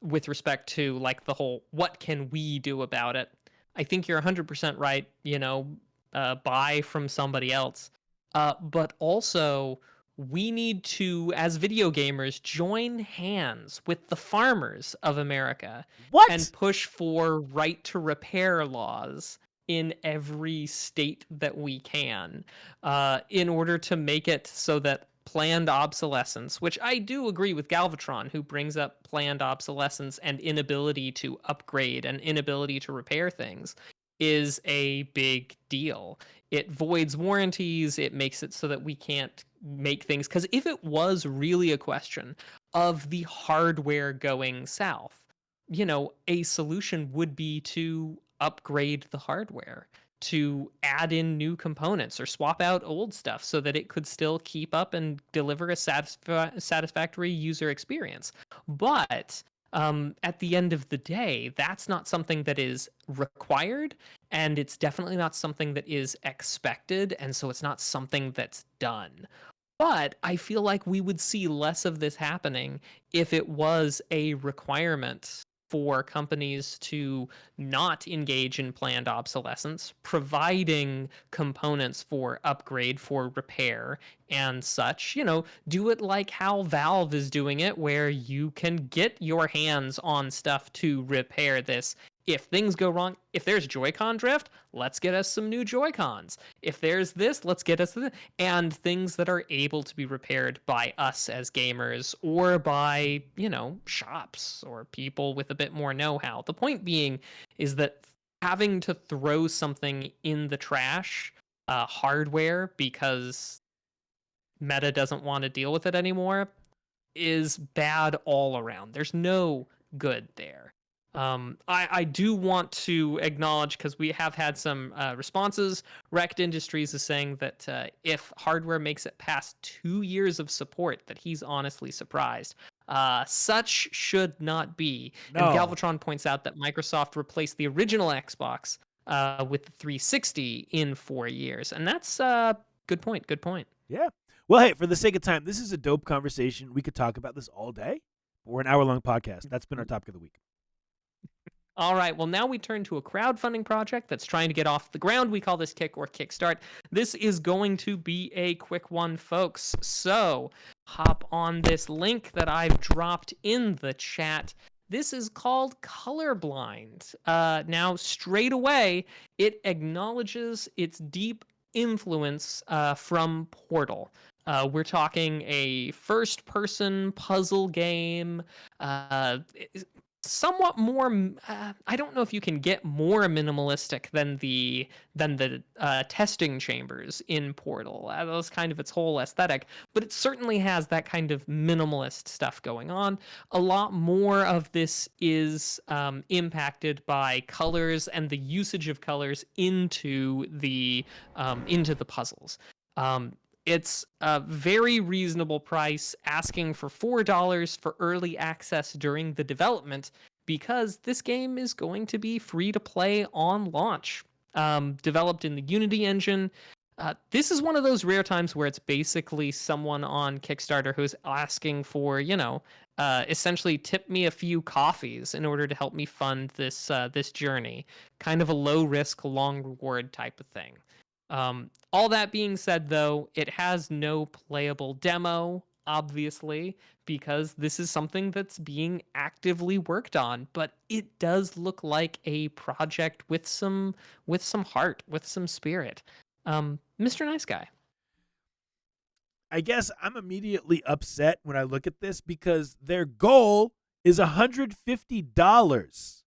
with respect to like the whole what can we do about it. I think you're 100% right, buy from somebody else. But also we need to, as video gamers, join hands with the farmers of America and What? push for right to repair laws in every state that we can, in order to make it so that planned obsolescence, which I do agree with Galvatron, who brings up planned obsolescence and inability to upgrade and inability to repair things, is a big deal. It voids warranties, it makes it so that we can't make things. Because if it was really a question of the hardware going south, a solution would be to upgrade the hardware, to add in new components or swap out old stuff so that it could still keep up and deliver a satisfactory user experience. But at the end of the day, that's not something that is required, and it's definitely not something that is expected, and so it's not something that's done. But I feel like we would see less of this happening if it was a requirement for companies to not engage in planned obsolescence, providing components for upgrade, for repair, and such. Do it like how Valve is doing it, where you can get your hands on stuff to repair this. If things go wrong, if there's Joy-Con drift, let's get us some new Joy-Cons. If there's this, let's get us this, and things that are able to be repaired by us as gamers or by, shops or people with a bit more know-how. The point being is that having to throw something in the trash, hardware, because Meta doesn't want to deal with it anymore, is bad all around. There's no good there. I do want to acknowledge, because we have had some responses. Wrecked Industries is saying that if hardware makes it past 2 years of support, that he's honestly surprised. Such should not be. And No. Galvatron points out that Microsoft replaced the original Xbox with the 360 in 4 years. And that's good point. Good point. Yeah. Well, hey, for the sake of time, this is a dope conversation. We could talk about this all day. But we're an hour-long podcast. That's been our topic of the week. All right, well, now we turn to a crowdfunding project that's trying to get off the ground. We call this Kick or Kickstart. This is going to be a quick one, folks. So hop on this link that I've dropped in the chat. This is called Colorblind. Now, straight away, it acknowledges its deep influence from Portal. We're talking a first person puzzle game. somewhat more I don't know if you can get more minimalistic than the testing chambers in Portal. That was kind of its whole aesthetic, but it certainly has that kind of minimalist stuff going on. A lot more of this is impacted by colors and the usage of colors into the puzzles. um, it's a very reasonable price, asking for $4 for early access during the development, because this game is going to be free to play on launch. Developed in the Unity engine. This is one of those rare times where it's basically someone on Kickstarter who's asking for, essentially tip me a few coffees in order to help me fund this journey. Kind of a low risk, long reward type of thing. All that being said, though, it has no playable demo, obviously, because this is something that's being actively worked on. But it does look like a project with some heart, with some spirit. Mr. Nice Guy. I guess I'm immediately upset when I look at this because their goal is $150.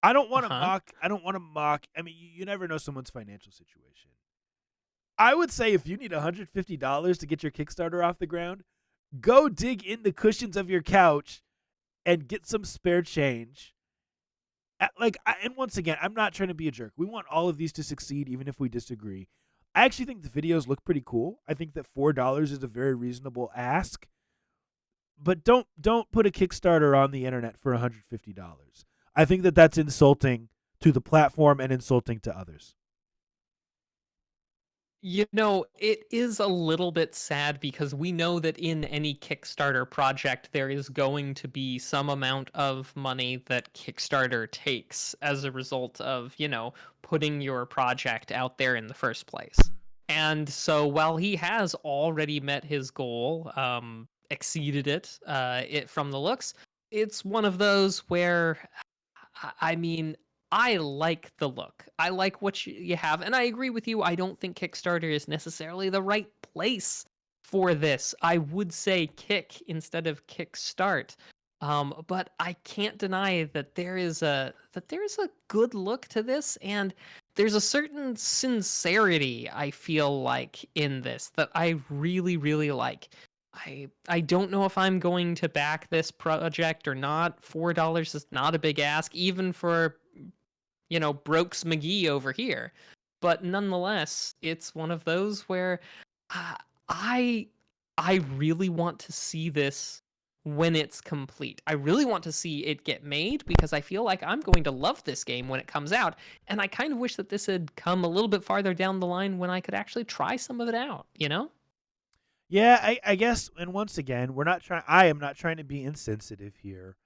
I don't Uh want to huh. mock. I don't want to mock. I mean, you never know someone's financial situation. I would say if you need $150 to get your Kickstarter off the ground, go dig in the cushions of your couch and get some spare change. And once again, I'm not trying to be a jerk. We want all of these to succeed, even if we disagree. I actually think the videos look pretty cool. I think that $4 is a very reasonable ask. But don't put a Kickstarter on the internet for $150. I think that that's insulting to the platform and insulting to others. It is a little bit sad because we know that in any Kickstarter project, there is going to be some amount of money that Kickstarter takes as a result of, putting your project out there in the first place. And so while he has already met his goal, exceeded it from the looks, it's one of those where I mean, I like the look. I like what you have, and I agree with you. I don't think Kickstarter is necessarily the right place for this. I would say Kick instead of Kickstart. But I can't deny that there is a good look to this, and there's a certain sincerity I feel like in this that I really, really like. I don't know if I'm going to back this project or not. $4 is not a big ask, even for Brokes McGee over here. But nonetheless, it's one of those where uh, I I really want to see this when it's complete. I really want to see it get made because I feel like I'm going to love this game when it comes out. And I kind of wish that this had come a little bit farther down the line when I could actually try some of it out? Yeah, I guess, and once again, we're not trying. I am not trying to be insensitive here.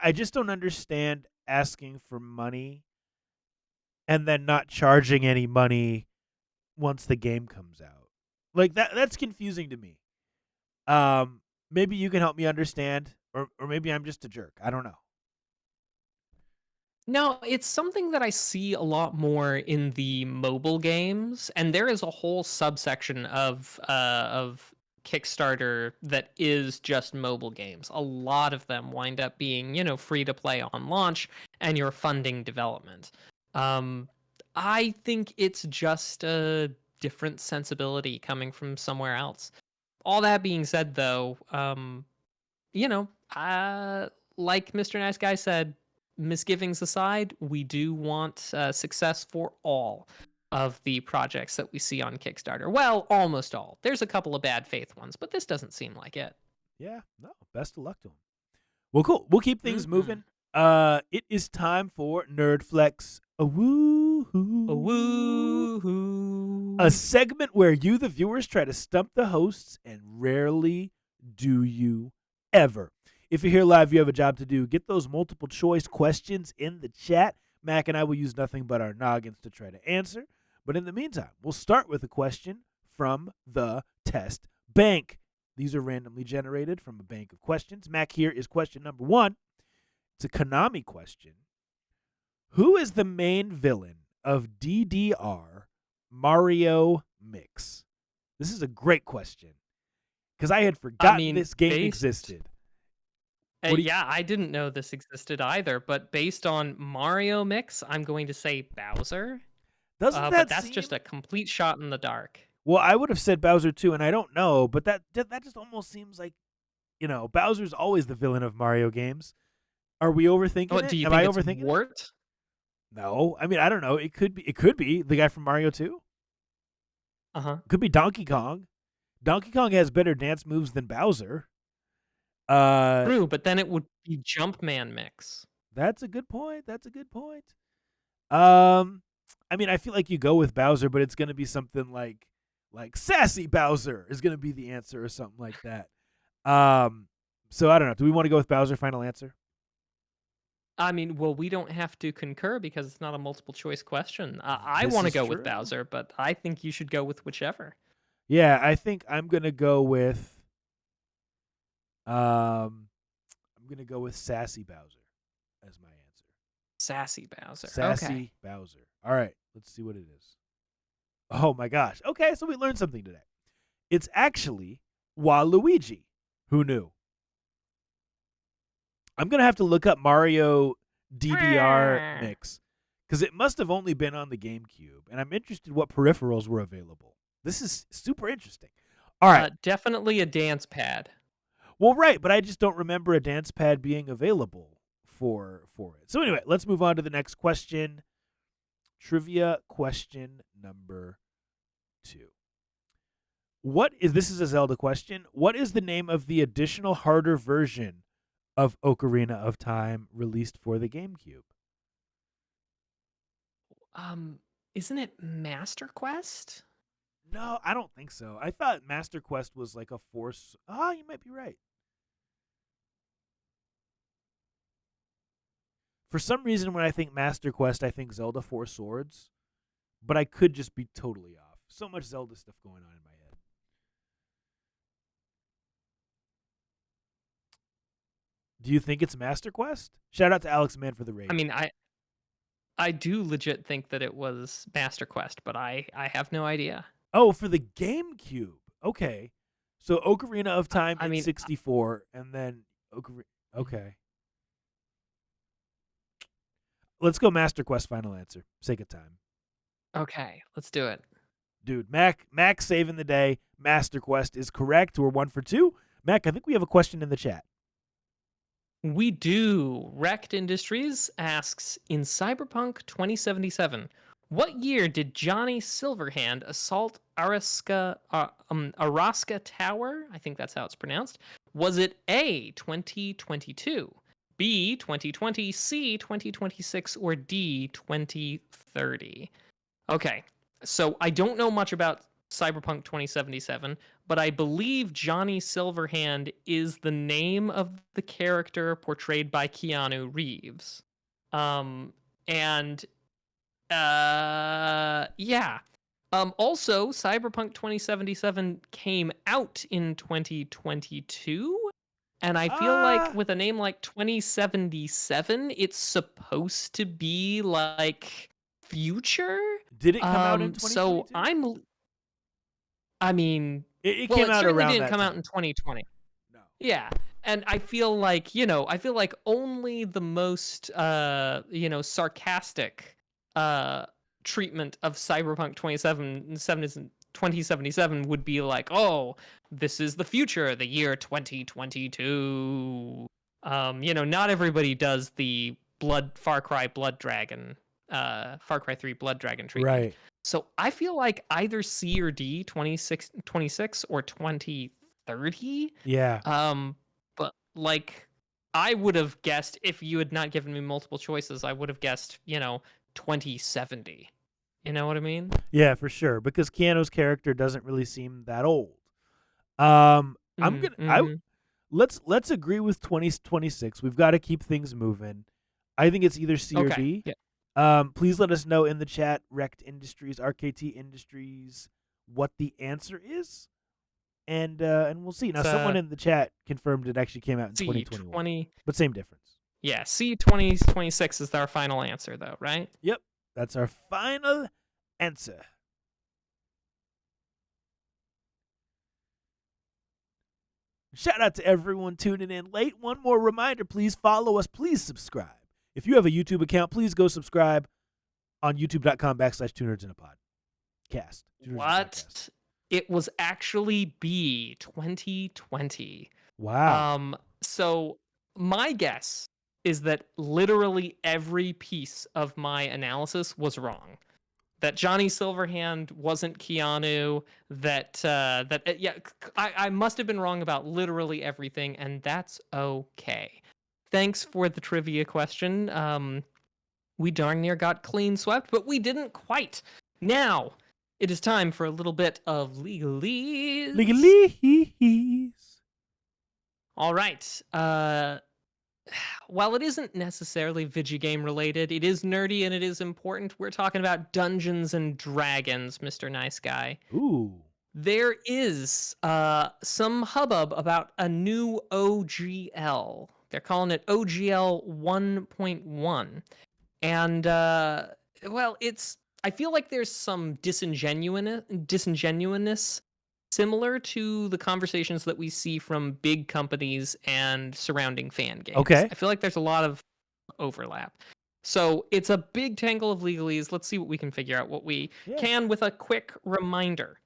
I just don't understand asking for money and then not charging any money once the game comes out. Like that's confusing to me. Maybe you can help me understand, or maybe I'm just a jerk. I don't know. No, it's something that I see a lot more in the mobile games, and there is a whole subsection of Kickstarter that is just mobile games. A lot of them wind up being, free to play on launch, and you're funding development. Um, I think it's just a different sensibility coming from somewhere else. All that being said, though, you know, like Mr. Nice Guy said, misgivings aside, we do want success for all of the projects that we see on Kickstarter. Well, almost all. There's a couple of bad faith ones, but this doesn't seem like it. Yeah, no. Best of luck to him. Well, cool. We'll keep things Mm-hmm. moving. It is time for Nerd Flex. A woo a Woohoo! segment where you, the viewers, try to stump the hosts, and rarely do you ever. If you're here live, you have a job to do. Get those multiple choice questions in the chat. Mac and I will use nothing but our noggins to try to answer. But in the meantime, we'll start with a question from the test bank. These are randomly generated from a bank of questions. Mac, here is question number one. It's a Konami question. Who is the main villain of DDR Mario Mix? This is a great question because I had I forgotten mean, this game based existed. What do you, Yeah, I didn't know this existed either, but based on Mario Mix, I'm going to say Bowser. doesn't But that that's just seem? a complete shot in the dark. Well, I would have said Bowser too, and I don't know, but that just almost seems like Bowser's always the villain of Mario games. Are we overthinking What do it? you Am I think it's overthinking it? Wart? No, I mean I don't know. It could be. It could be the guy from Mario 2. Uh-huh. It could be Donkey Kong. Donkey Kong has better dance moves than Bowser. Uh, True, but then it would be Jumpman Mix. that's a good point. That's a good point. Um, I mean, I feel like you go with Bowser, but it's gonna be something like sassy Bowser is gonna be the answer or something like that. Um, so I don't know. Do we want to go with Bowser? Final answer. I mean, well, we don't have to concur because it's not a multiple choice question. I This want to is go with true. Bowser, but I think you should go with whichever. Yeah, I think I'm gonna go with sassy Bowser as my answer. Sassy Bowser. Okay. Sassy Bowser. All right, let's see what it is. Oh my gosh. Okay, so we learned something today. It's actually Waluigi. Who knew? I'm gonna have to look up Mario DDR mix because it must have only been on the GameCube, and I'm interested what peripherals were available. This is super interesting. All right. Definitely a dance pad. Well, right, but I just don't remember a dance pad being available for it. So anyway, let's move on to the next question. Trivia question number 2. This is a Zelda question. What is the name of the additional harder version of Ocarina of Time released for the GameCube? Isn't it Master Quest? No, I don't think so. I thought Master Quest was like a force. Oh, you might be right. For some reason, when I think Master Quest, I think Zelda Four Swords, but I could just be totally off. So much Zelda stuff going on in my head. Do you think it's Master Quest? Shout out to Alex Mann for the I raid. mean, I do legit think that it was Master Quest, but I have no idea. Oh, for the GameCube. Okay. So Ocarina of Time I in mean, 64, and then Ocarina. Okay. Let's go Master Quest final answer. Sake of time. okay, let's do it. Dude, Mac saving the day. Master Quest is correct. We're 1 for 2. Mac, I think we have a question in the chat. We do. Wrecked Industries asks in Cyberpunk 2077, what year did Johnny Silverhand assault Araska Tower? I think that's how it's pronounced. Was it A 2022, B 2020, C 2026, or D 2030? Okay, so I don't know much about Cyberpunk 2077, but I believe Johnny Silverhand is the name of the character portrayed by Keanu Reeves. Um, and yeah. Also, Cyberpunk 2077 came out in 2022. And I feel like Ah, with a name like 2077, it's supposed to be like future. did it come out in So 2022? I mean, It well, came it out certainly around didn't that come out in time. 2020. No. Yeah. And I feel like, I feel like only the most sarcastic uh treatment of Cyberpunk 2077 would be like, "Oh, this is the future, the year 2022." Not everybody does the Far Cry 3 Blood Dragon treatment. Right. So I feel like either C or D, 26 or 2030. Yeah. But like I would have guessed if you had not given me multiple choices, I would have guessed, 2070. You know what I mean? Yeah, for sure. Because Keanu's character doesn't really seem that old. I'm Mm, gonna I mm-hmm. let's agree with 2026. We've got to keep things moving. I think it's either C or Okay. D. Yeah. Please let us know in the chat, Wrecked Industries, RKT Industries, what the answer is, and we'll see. Now, It's someone in the chat confirmed it actually came out in C 2021, 20. but same difference. Yeah, C 2026 is our final answer though, right? Yep, that's our final answer. Shout out to everyone tuning in late. One more reminder, please follow us. Please subscribe. If you have a YouTube account, please go subscribe on youtube.com/2nerdsinapodcast. Two Nerds in a Podcast. What? It was actually B 2020. Wow. So my guess is that literally every piece of my analysis was wrong. That Johnny Silverhand wasn't Keanu. I must have been wrong about literally everything, and that's okay. Thanks for the trivia question. We darn near got clean swept, but we didn't quite. Now, it is time for a little bit of legalese. Legalese. All right. While it isn't necessarily video game related, it is nerdy and it is important. We're talking about Dungeons and Dragons, Mr. Nice Guy. Ooh. There is some hubbub about a new OGL. They're calling it OGL 1.1. And well, I feel like there's some disingenuousness similar to the conversations that we see from big companies and surrounding fan games. Okay. I feel like there's a lot of overlap. So it's a big tangle of legalese. Let's see what we can figure out what we can with a quick reminder.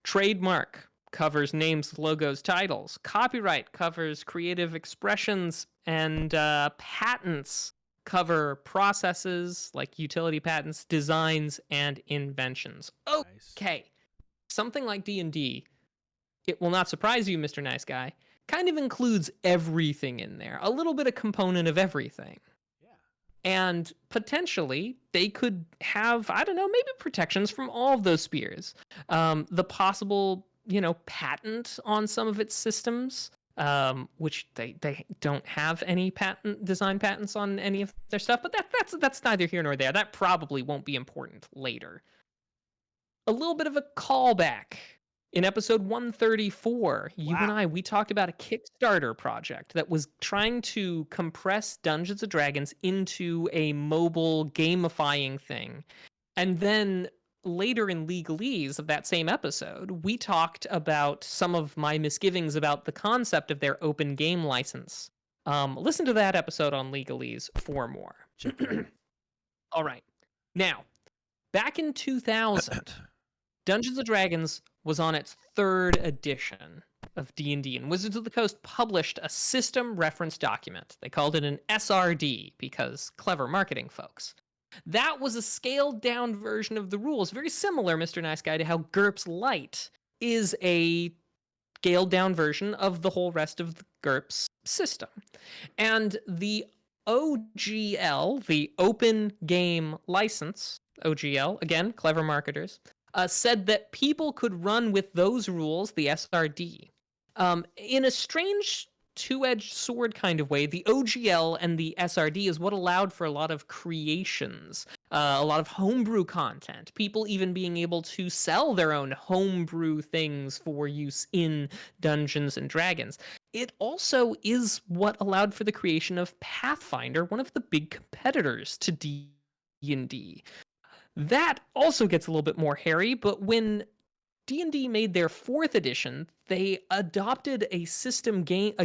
Trademark covers names, logos, titles. Copyright covers creative expressions, and patents cover processes like utility patents, designs, and inventions. Okay. Something like D&D, it will not surprise you, Mr. Nice Guy, kind of includes everything in there. A little bit of component of everything. Yeah. And potentially, they could have, I don't know, maybe protections from all of those spheres. The possible, patent on some of its systems, which they don't have any design patents on any of their stuff, but that's neither here nor there. That probably won't be important later. A little bit of a callback. In episode 134, you and I, we talked about a Kickstarter project that was trying to compress Dungeons & Dragons into a mobile gamifying thing. And then later in legalese of that same episode, we talked about some of my misgivings about the concept of their open game license. Listen to that episode on legalese for more. All right. Now, back in 2000, Dungeons & Dragons was on its 3rd edition of D&D, and Wizards of the Coast published a system reference document. They called it an SRD because clever marketing, folks. That was a scaled-down version of the rules, very similar, Mr. Nice Guy, to how GURPS Lite is a scaled-down version of the whole rest of the GURPS system. And the OGL, the Open Game License, OGL, again, clever marketers, said that people could run with those rules, the SRD. In a strange two-edged sword kind of way, the OGL and the SRD is what allowed for a lot of creations, a lot of homebrew content, people even being able to sell their own homebrew things for use in Dungeons and Dragons. It also is what allowed for the creation of Pathfinder, one of the big competitors to D&D. That also gets a little bit more hairy, but when D&D made their 4th edition, they adopted a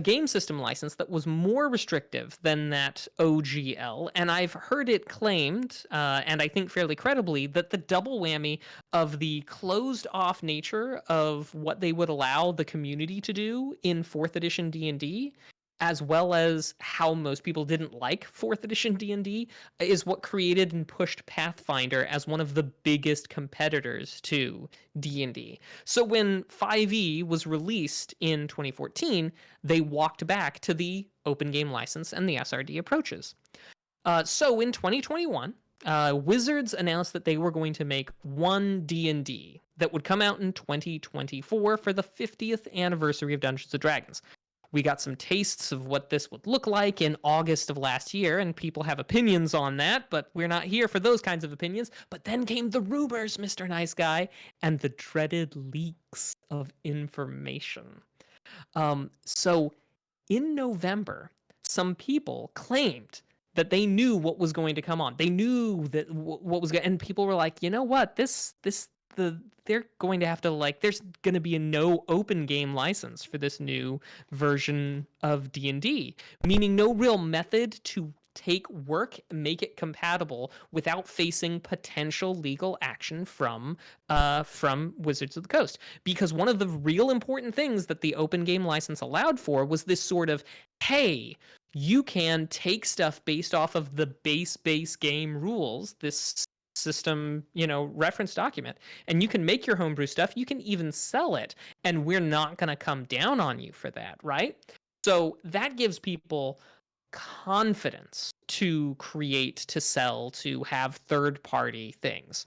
game system license that was more restrictive than that OGL, and I've heard it claimed, and I think fairly credibly, that the double whammy of the closed-off nature of what they would allow the community to do in 4th edition D&D, as well as how most people didn't like 4th edition D&D, is what created and pushed Pathfinder as one of the biggest competitors to D&D. So when 5e was released in 2014, they walked back to the open game license and the SRD approaches. So in 2021, Wizards announced that they were going to make one D&D that would come out in 2024 for the 50th anniversary of Dungeons & Dragons. We got some tastes of what this would look like in August of last year, and people have opinions on that, but we're not here for those kinds of opinions. But then came the rumors, Mr. Nice Guy, and the dreaded leaks of information. So in November, some people claimed that they knew what was going to come on. They knew that what was going, and people were like, you know what, this they're going to have to like there's going to be a no open game license for this new version of D&D, meaning no real method to take work and make it compatible without facing potential legal action from Wizards of the Coast. Because one of the real important things that the open game license allowed for was this sort of, hey, you can take stuff based off of the base game rules, this system, reference document, and you can make your homebrew stuff. You can even sell it, and we're not going to come down on you for that, right? So that gives people confidence to create, to sell, to have third party things.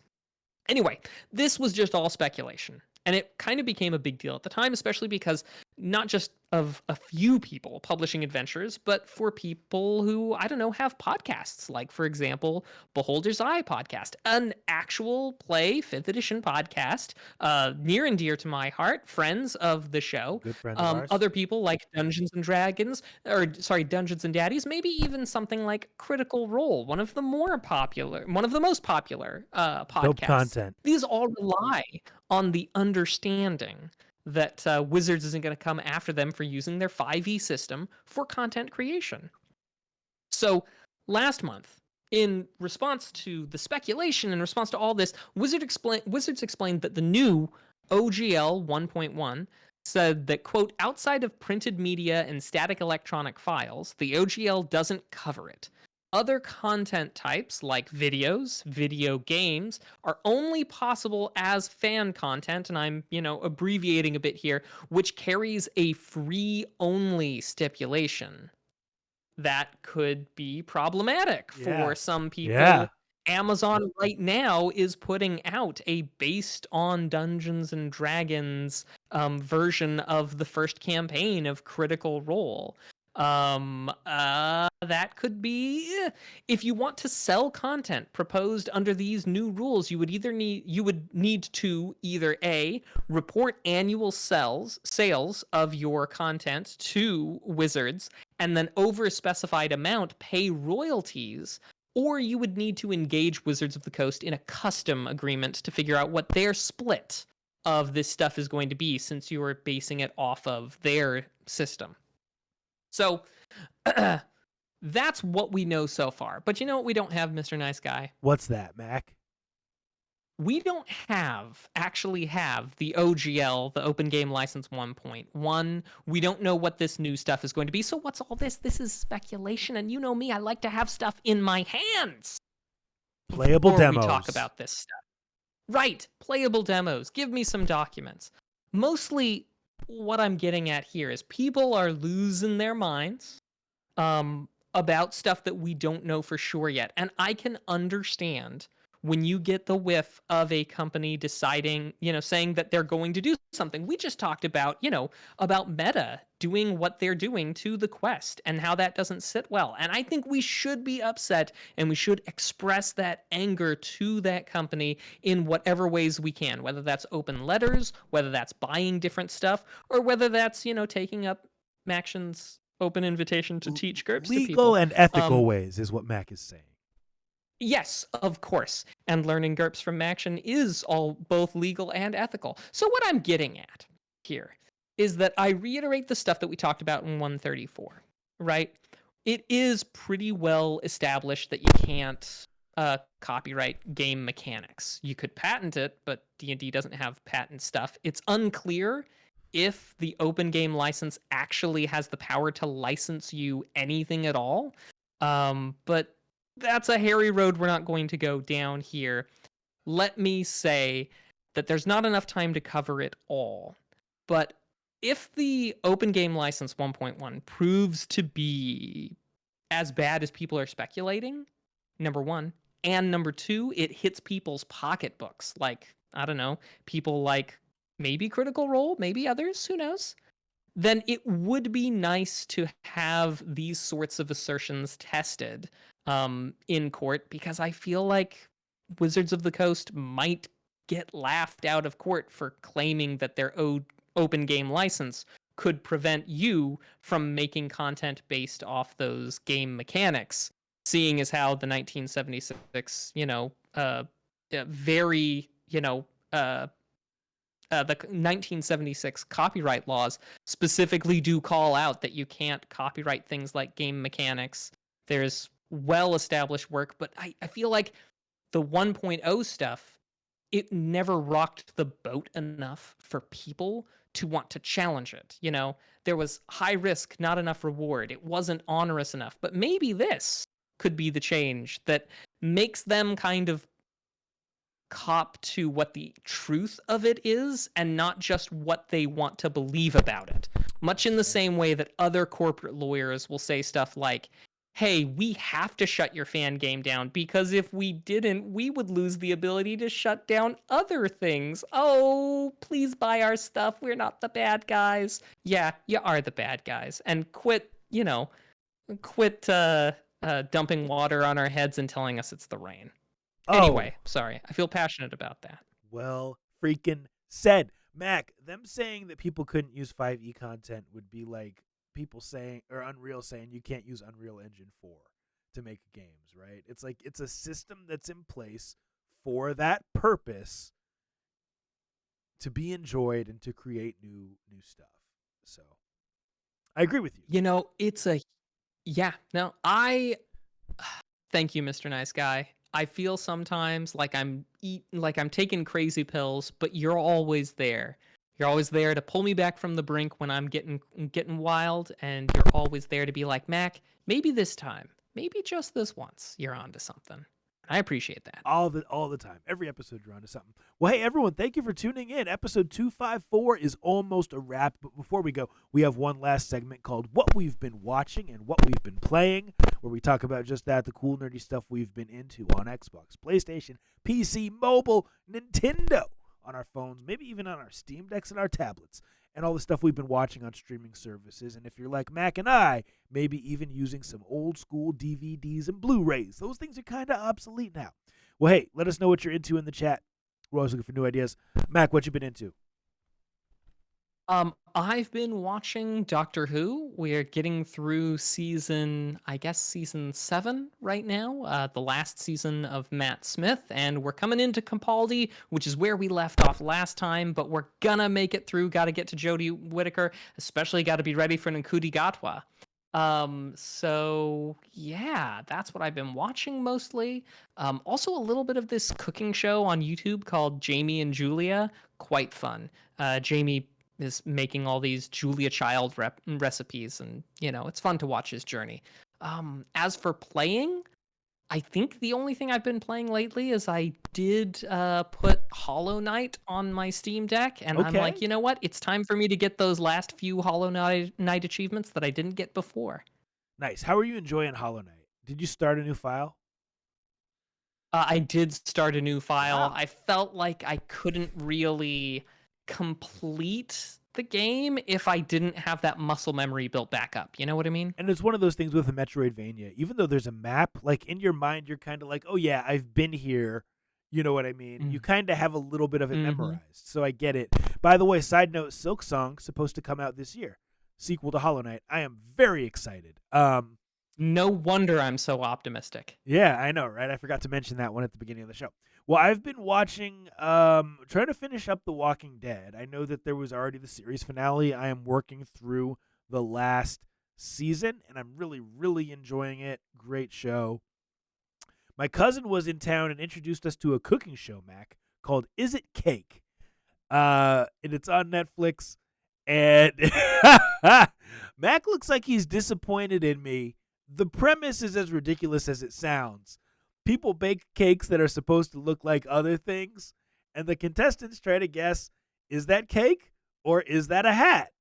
Anyway, this was just all speculation. And it kind of became a big deal at the time, especially because not just of a few people publishing adventures, but for people who, I don't know, have podcasts. Like, for example, Beholder's Eye podcast, an actual play 5th edition podcast, near and dear to my heart, friends of the show. Good friends of ours. Other people like Dungeons and Dragons, or sorry, Dungeons and Daddies, maybe even something like Critical Role, one of the most popular Dope podcasts. content. These all rely on the understanding that Wizards isn't going to come after them for using their 5e system for content creation. So last month, in response to the speculation, in response to all this, Wizards explained that the new OGL 1.1 said that, quote, outside of printed media and static electronic files, the OGL doesn't cover it. Other content types like videos, video games are only possible as fan content, and I'm, abbreviating a bit here, which carries a free only stipulation. That could be problematic Yeah. for some Yeah. people. Amazon right now is putting out a based on Dungeons and Dragons version of the first campaign of Critical Role. That could be if you want to sell content proposed under these new rules, you would need to either A, report annual sales of your content to Wizards, and then over a specified amount pay royalties, or you would need to engage Wizards of the Coast in a custom agreement to figure out what their split of this stuff is going to be, since you are basing it off of their system. So that's what we know so far. But you know what we don't have, Mr. Nice Guy? What's that, Mac? We don't actually have the OGL, the Open Game License 1.1. We don't know what this new stuff is going to be. So what's all this? This is speculation. And you know me, I like to have stuff in my hands Playable before demos. we talk about this stuff. Right, playable demos. Give me some documents. Mostly what I'm getting at here is people are losing their minds about stuff that we don't know for sure yet. And I can understand when you get the whiff of a company deciding, saying that they're going to do something. We just talked about, about Meta doing what they're doing to the Quest and how that doesn't sit well. And I think we should be upset and we should express that anger to that company in whatever ways we can, whether that's open letters, whether that's buying different stuff, or whether that's, taking up Maction's open invitation to teach GURPS to people. Legal and ethical ways is what Mac is saying. Yes, of course. And learning GURPS from Maction is all both legal and ethical. So what I'm getting at here is that I reiterate the stuff that we talked about in 134, right? It is pretty well established that you can't copyright game mechanics. You could patent it, but D&D doesn't have patent stuff. It's unclear if the open game license actually has the power to license you anything at all. But that's a hairy road we're not going to go down here. Let me say that there's not enough time to cover it all. But if the open game license 1.1 proves to be as bad as people are speculating, number one, and number two, it hits people's pocketbooks. Like, I don't know, people like maybe Critical Role, maybe others, who knows? Then it would be nice to have these sorts of assertions tested in court, because I feel like Wizards of the Coast might get laughed out of court for claiming that their open game license could prevent you from making content based off those game mechanics, seeing as how the 1976, very, the 1976 copyright laws specifically do call out that you can't copyright things like game mechanics. There's well established work, but I feel like the 1.0 stuff, it never rocked the boat enough for people to want to challenge it. You know, there was high risk, not enough reward. It wasn't onerous enough. But maybe this could be the change that makes them kind of cop to what the truth of it is and not just what they want to believe about it. Much in the Okay. same way that other corporate lawyers will say stuff like, hey, we have to shut your fan game down because if we didn't, we would lose the ability to shut down other things. Oh, please buy our stuff. We're not the bad guys. Yeah, you are the bad guys. And quit, dumping water on our heads and telling us it's the rain. Oh, Anyway, sorry. I feel passionate about that. well, freaking said. Mac, them saying that people couldn't use 5e content would be like people saying, or Unreal saying you can't use Unreal Engine 4 to make games, right? It's like it's a system that's in place for that purpose to be enjoyed and to create new stuff. So, I agree with you. It's a yeah, no, I thank you, Mr. Nice Guy. I feel sometimes like I'm taking crazy pills, but you're always there. You're always there to pull me back from the brink when I'm getting wild, and you're always there to be like, Mac, maybe this time, maybe just this once, you're onto something. I appreciate that. All the time. Every episode you're on to something. Well, hey everyone, thank you for tuning in. Episode 254 is almost a wrap, but before we go, we have one last segment called What We've Been Watching and What We've Been Playing, where we talk about just that, the cool nerdy stuff we've been into on Xbox, PlayStation, PC, mobile, Nintendo, on our phones, maybe even on our Steam Decks and our tablets, and all the stuff we've been watching on streaming services. And if you're like Mac and I, maybe even using some old school DVDs and Blu-rays. Those things are kind of obsolete now. Well, hey, let us know what you're into in the chat. We're always looking for new ideas. Mac, what you been into? I've been watching Doctor Who. We're getting through season 7 right now, the last season of Matt Smith, and we're coming into Capaldi, which is where we left off last time, but we're gonna make it through. Got to get to Jodie Whittaker, especially got to be ready for Nkuti Gatwa. So yeah, that's what I've been watching mostly. Also a little bit of this cooking show on YouTube called Jamie and Julia. Quite fun. Jamie is making all these Julia Child recipes, and it's fun to watch his journey. As for playing, I think the only thing I've been playing lately is I did put Hollow Knight on my Steam Deck, and I'm like, Okay. you know what? It's time for me to get those last few Hollow Knight achievements that I didn't get before. Nice. How are you enjoying Hollow Knight? Did you start a new file? I did start a new file. Wow. I felt like I couldn't really complete the game if I didn't have that muscle memory built back up. You know what I mean? And it's one of those things with a Metroidvania. Even though there's a map, like in your mind, you're kind of like, oh yeah, I've been here. You know what I mean? You kind of have a little bit of it Mm-hmm. memorized. So I get it. By the way, side note, Silk Song supposed to come out this year. Sequel to Hollow Knight. I am very excited. No wonder I'm so optimistic. Yeah, I know, right? I forgot to mention that one at the beginning of the show. Well, I've been watching, trying to finish up The Walking Dead. I know that there was already the series finale. I am working through the last season, and I'm really, really enjoying it. Great show. My cousin was in town and introduced us to a cooking show, Mac, called Is It Cake? And it's on Netflix. And Mac looks like he's disappointed in me. The premise is as ridiculous as it sounds. People bake cakes that are supposed to look like other things, and the contestants try to guess, is that cake or is that a hat?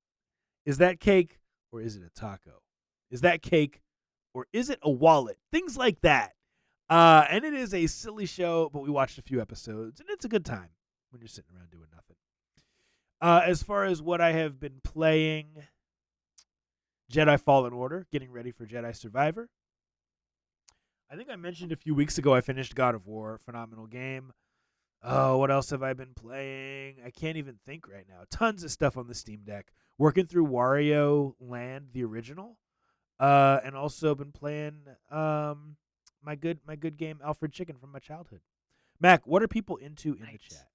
Is that cake or is it a taco? Is that cake or is it a wallet? Things like that. And it is a silly show, but we watched a few episodes, and it's a good time when you're sitting around doing nothing. As far as what I have been playing, Jedi Fallen Order, getting ready for Jedi Survivor. I think I mentioned a few weeks ago I finished God of War, phenomenal game. Oh, what else have I been playing? I can't even think right now. Tons of stuff on the Steam Deck. Working through Wario Land, the original, and also been playing my good game Alfred Chicken from my childhood. Mac, what are people into in the Right. chat?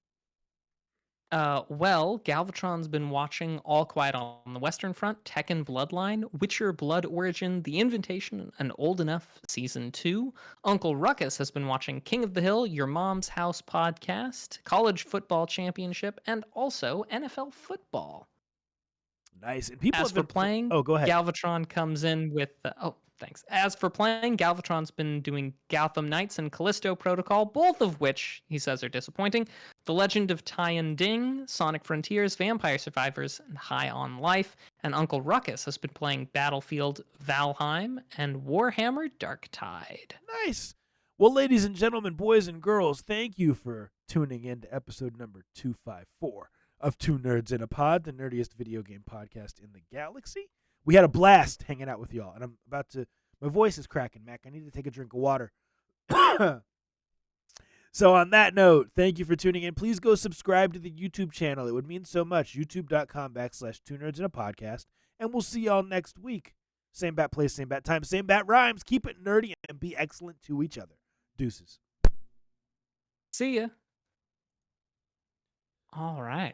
Well, Galvatron's been watching All Quiet on the Western Front, Tekken Bloodline, Witcher Blood Origin, The Invitation, and Old Enough Season 2. Uncle Ruckus has been watching King of the Hill, Your Mom's House podcast, College Football Championship, and also NFL football. Nice. And people As have for been. playing, Oh, go ahead. Galvatron comes in with. Oh, thanks. As for playing, Galvatron's been doing Gotham Knights and Callisto Protocol, both of which he says are disappointing. The Legend of Tyan Ding, Sonic Frontiers, Vampire Survivors, and High on Life. And Uncle Ruckus has been playing Battlefield Valheim and Warhammer Dark Tide. Nice. Well, ladies and gentlemen, boys and girls, thank you for tuning in to episode number 254 of Two Nerds in a Pod, the nerdiest video game podcast in the galaxy. We had a blast hanging out with y'all, and I'm about to. My voice is cracking, Mac. I need to take a drink of water. So, on that note, thank you for tuning in. Please go subscribe to the YouTube channel. It would mean so much. YouTube.com/Two Nerds in a Podcast. And we'll see y'all next week. Same bat place, same bat time, same bat rhymes. Keep it nerdy and be excellent to each other. Deuces. See ya. All right.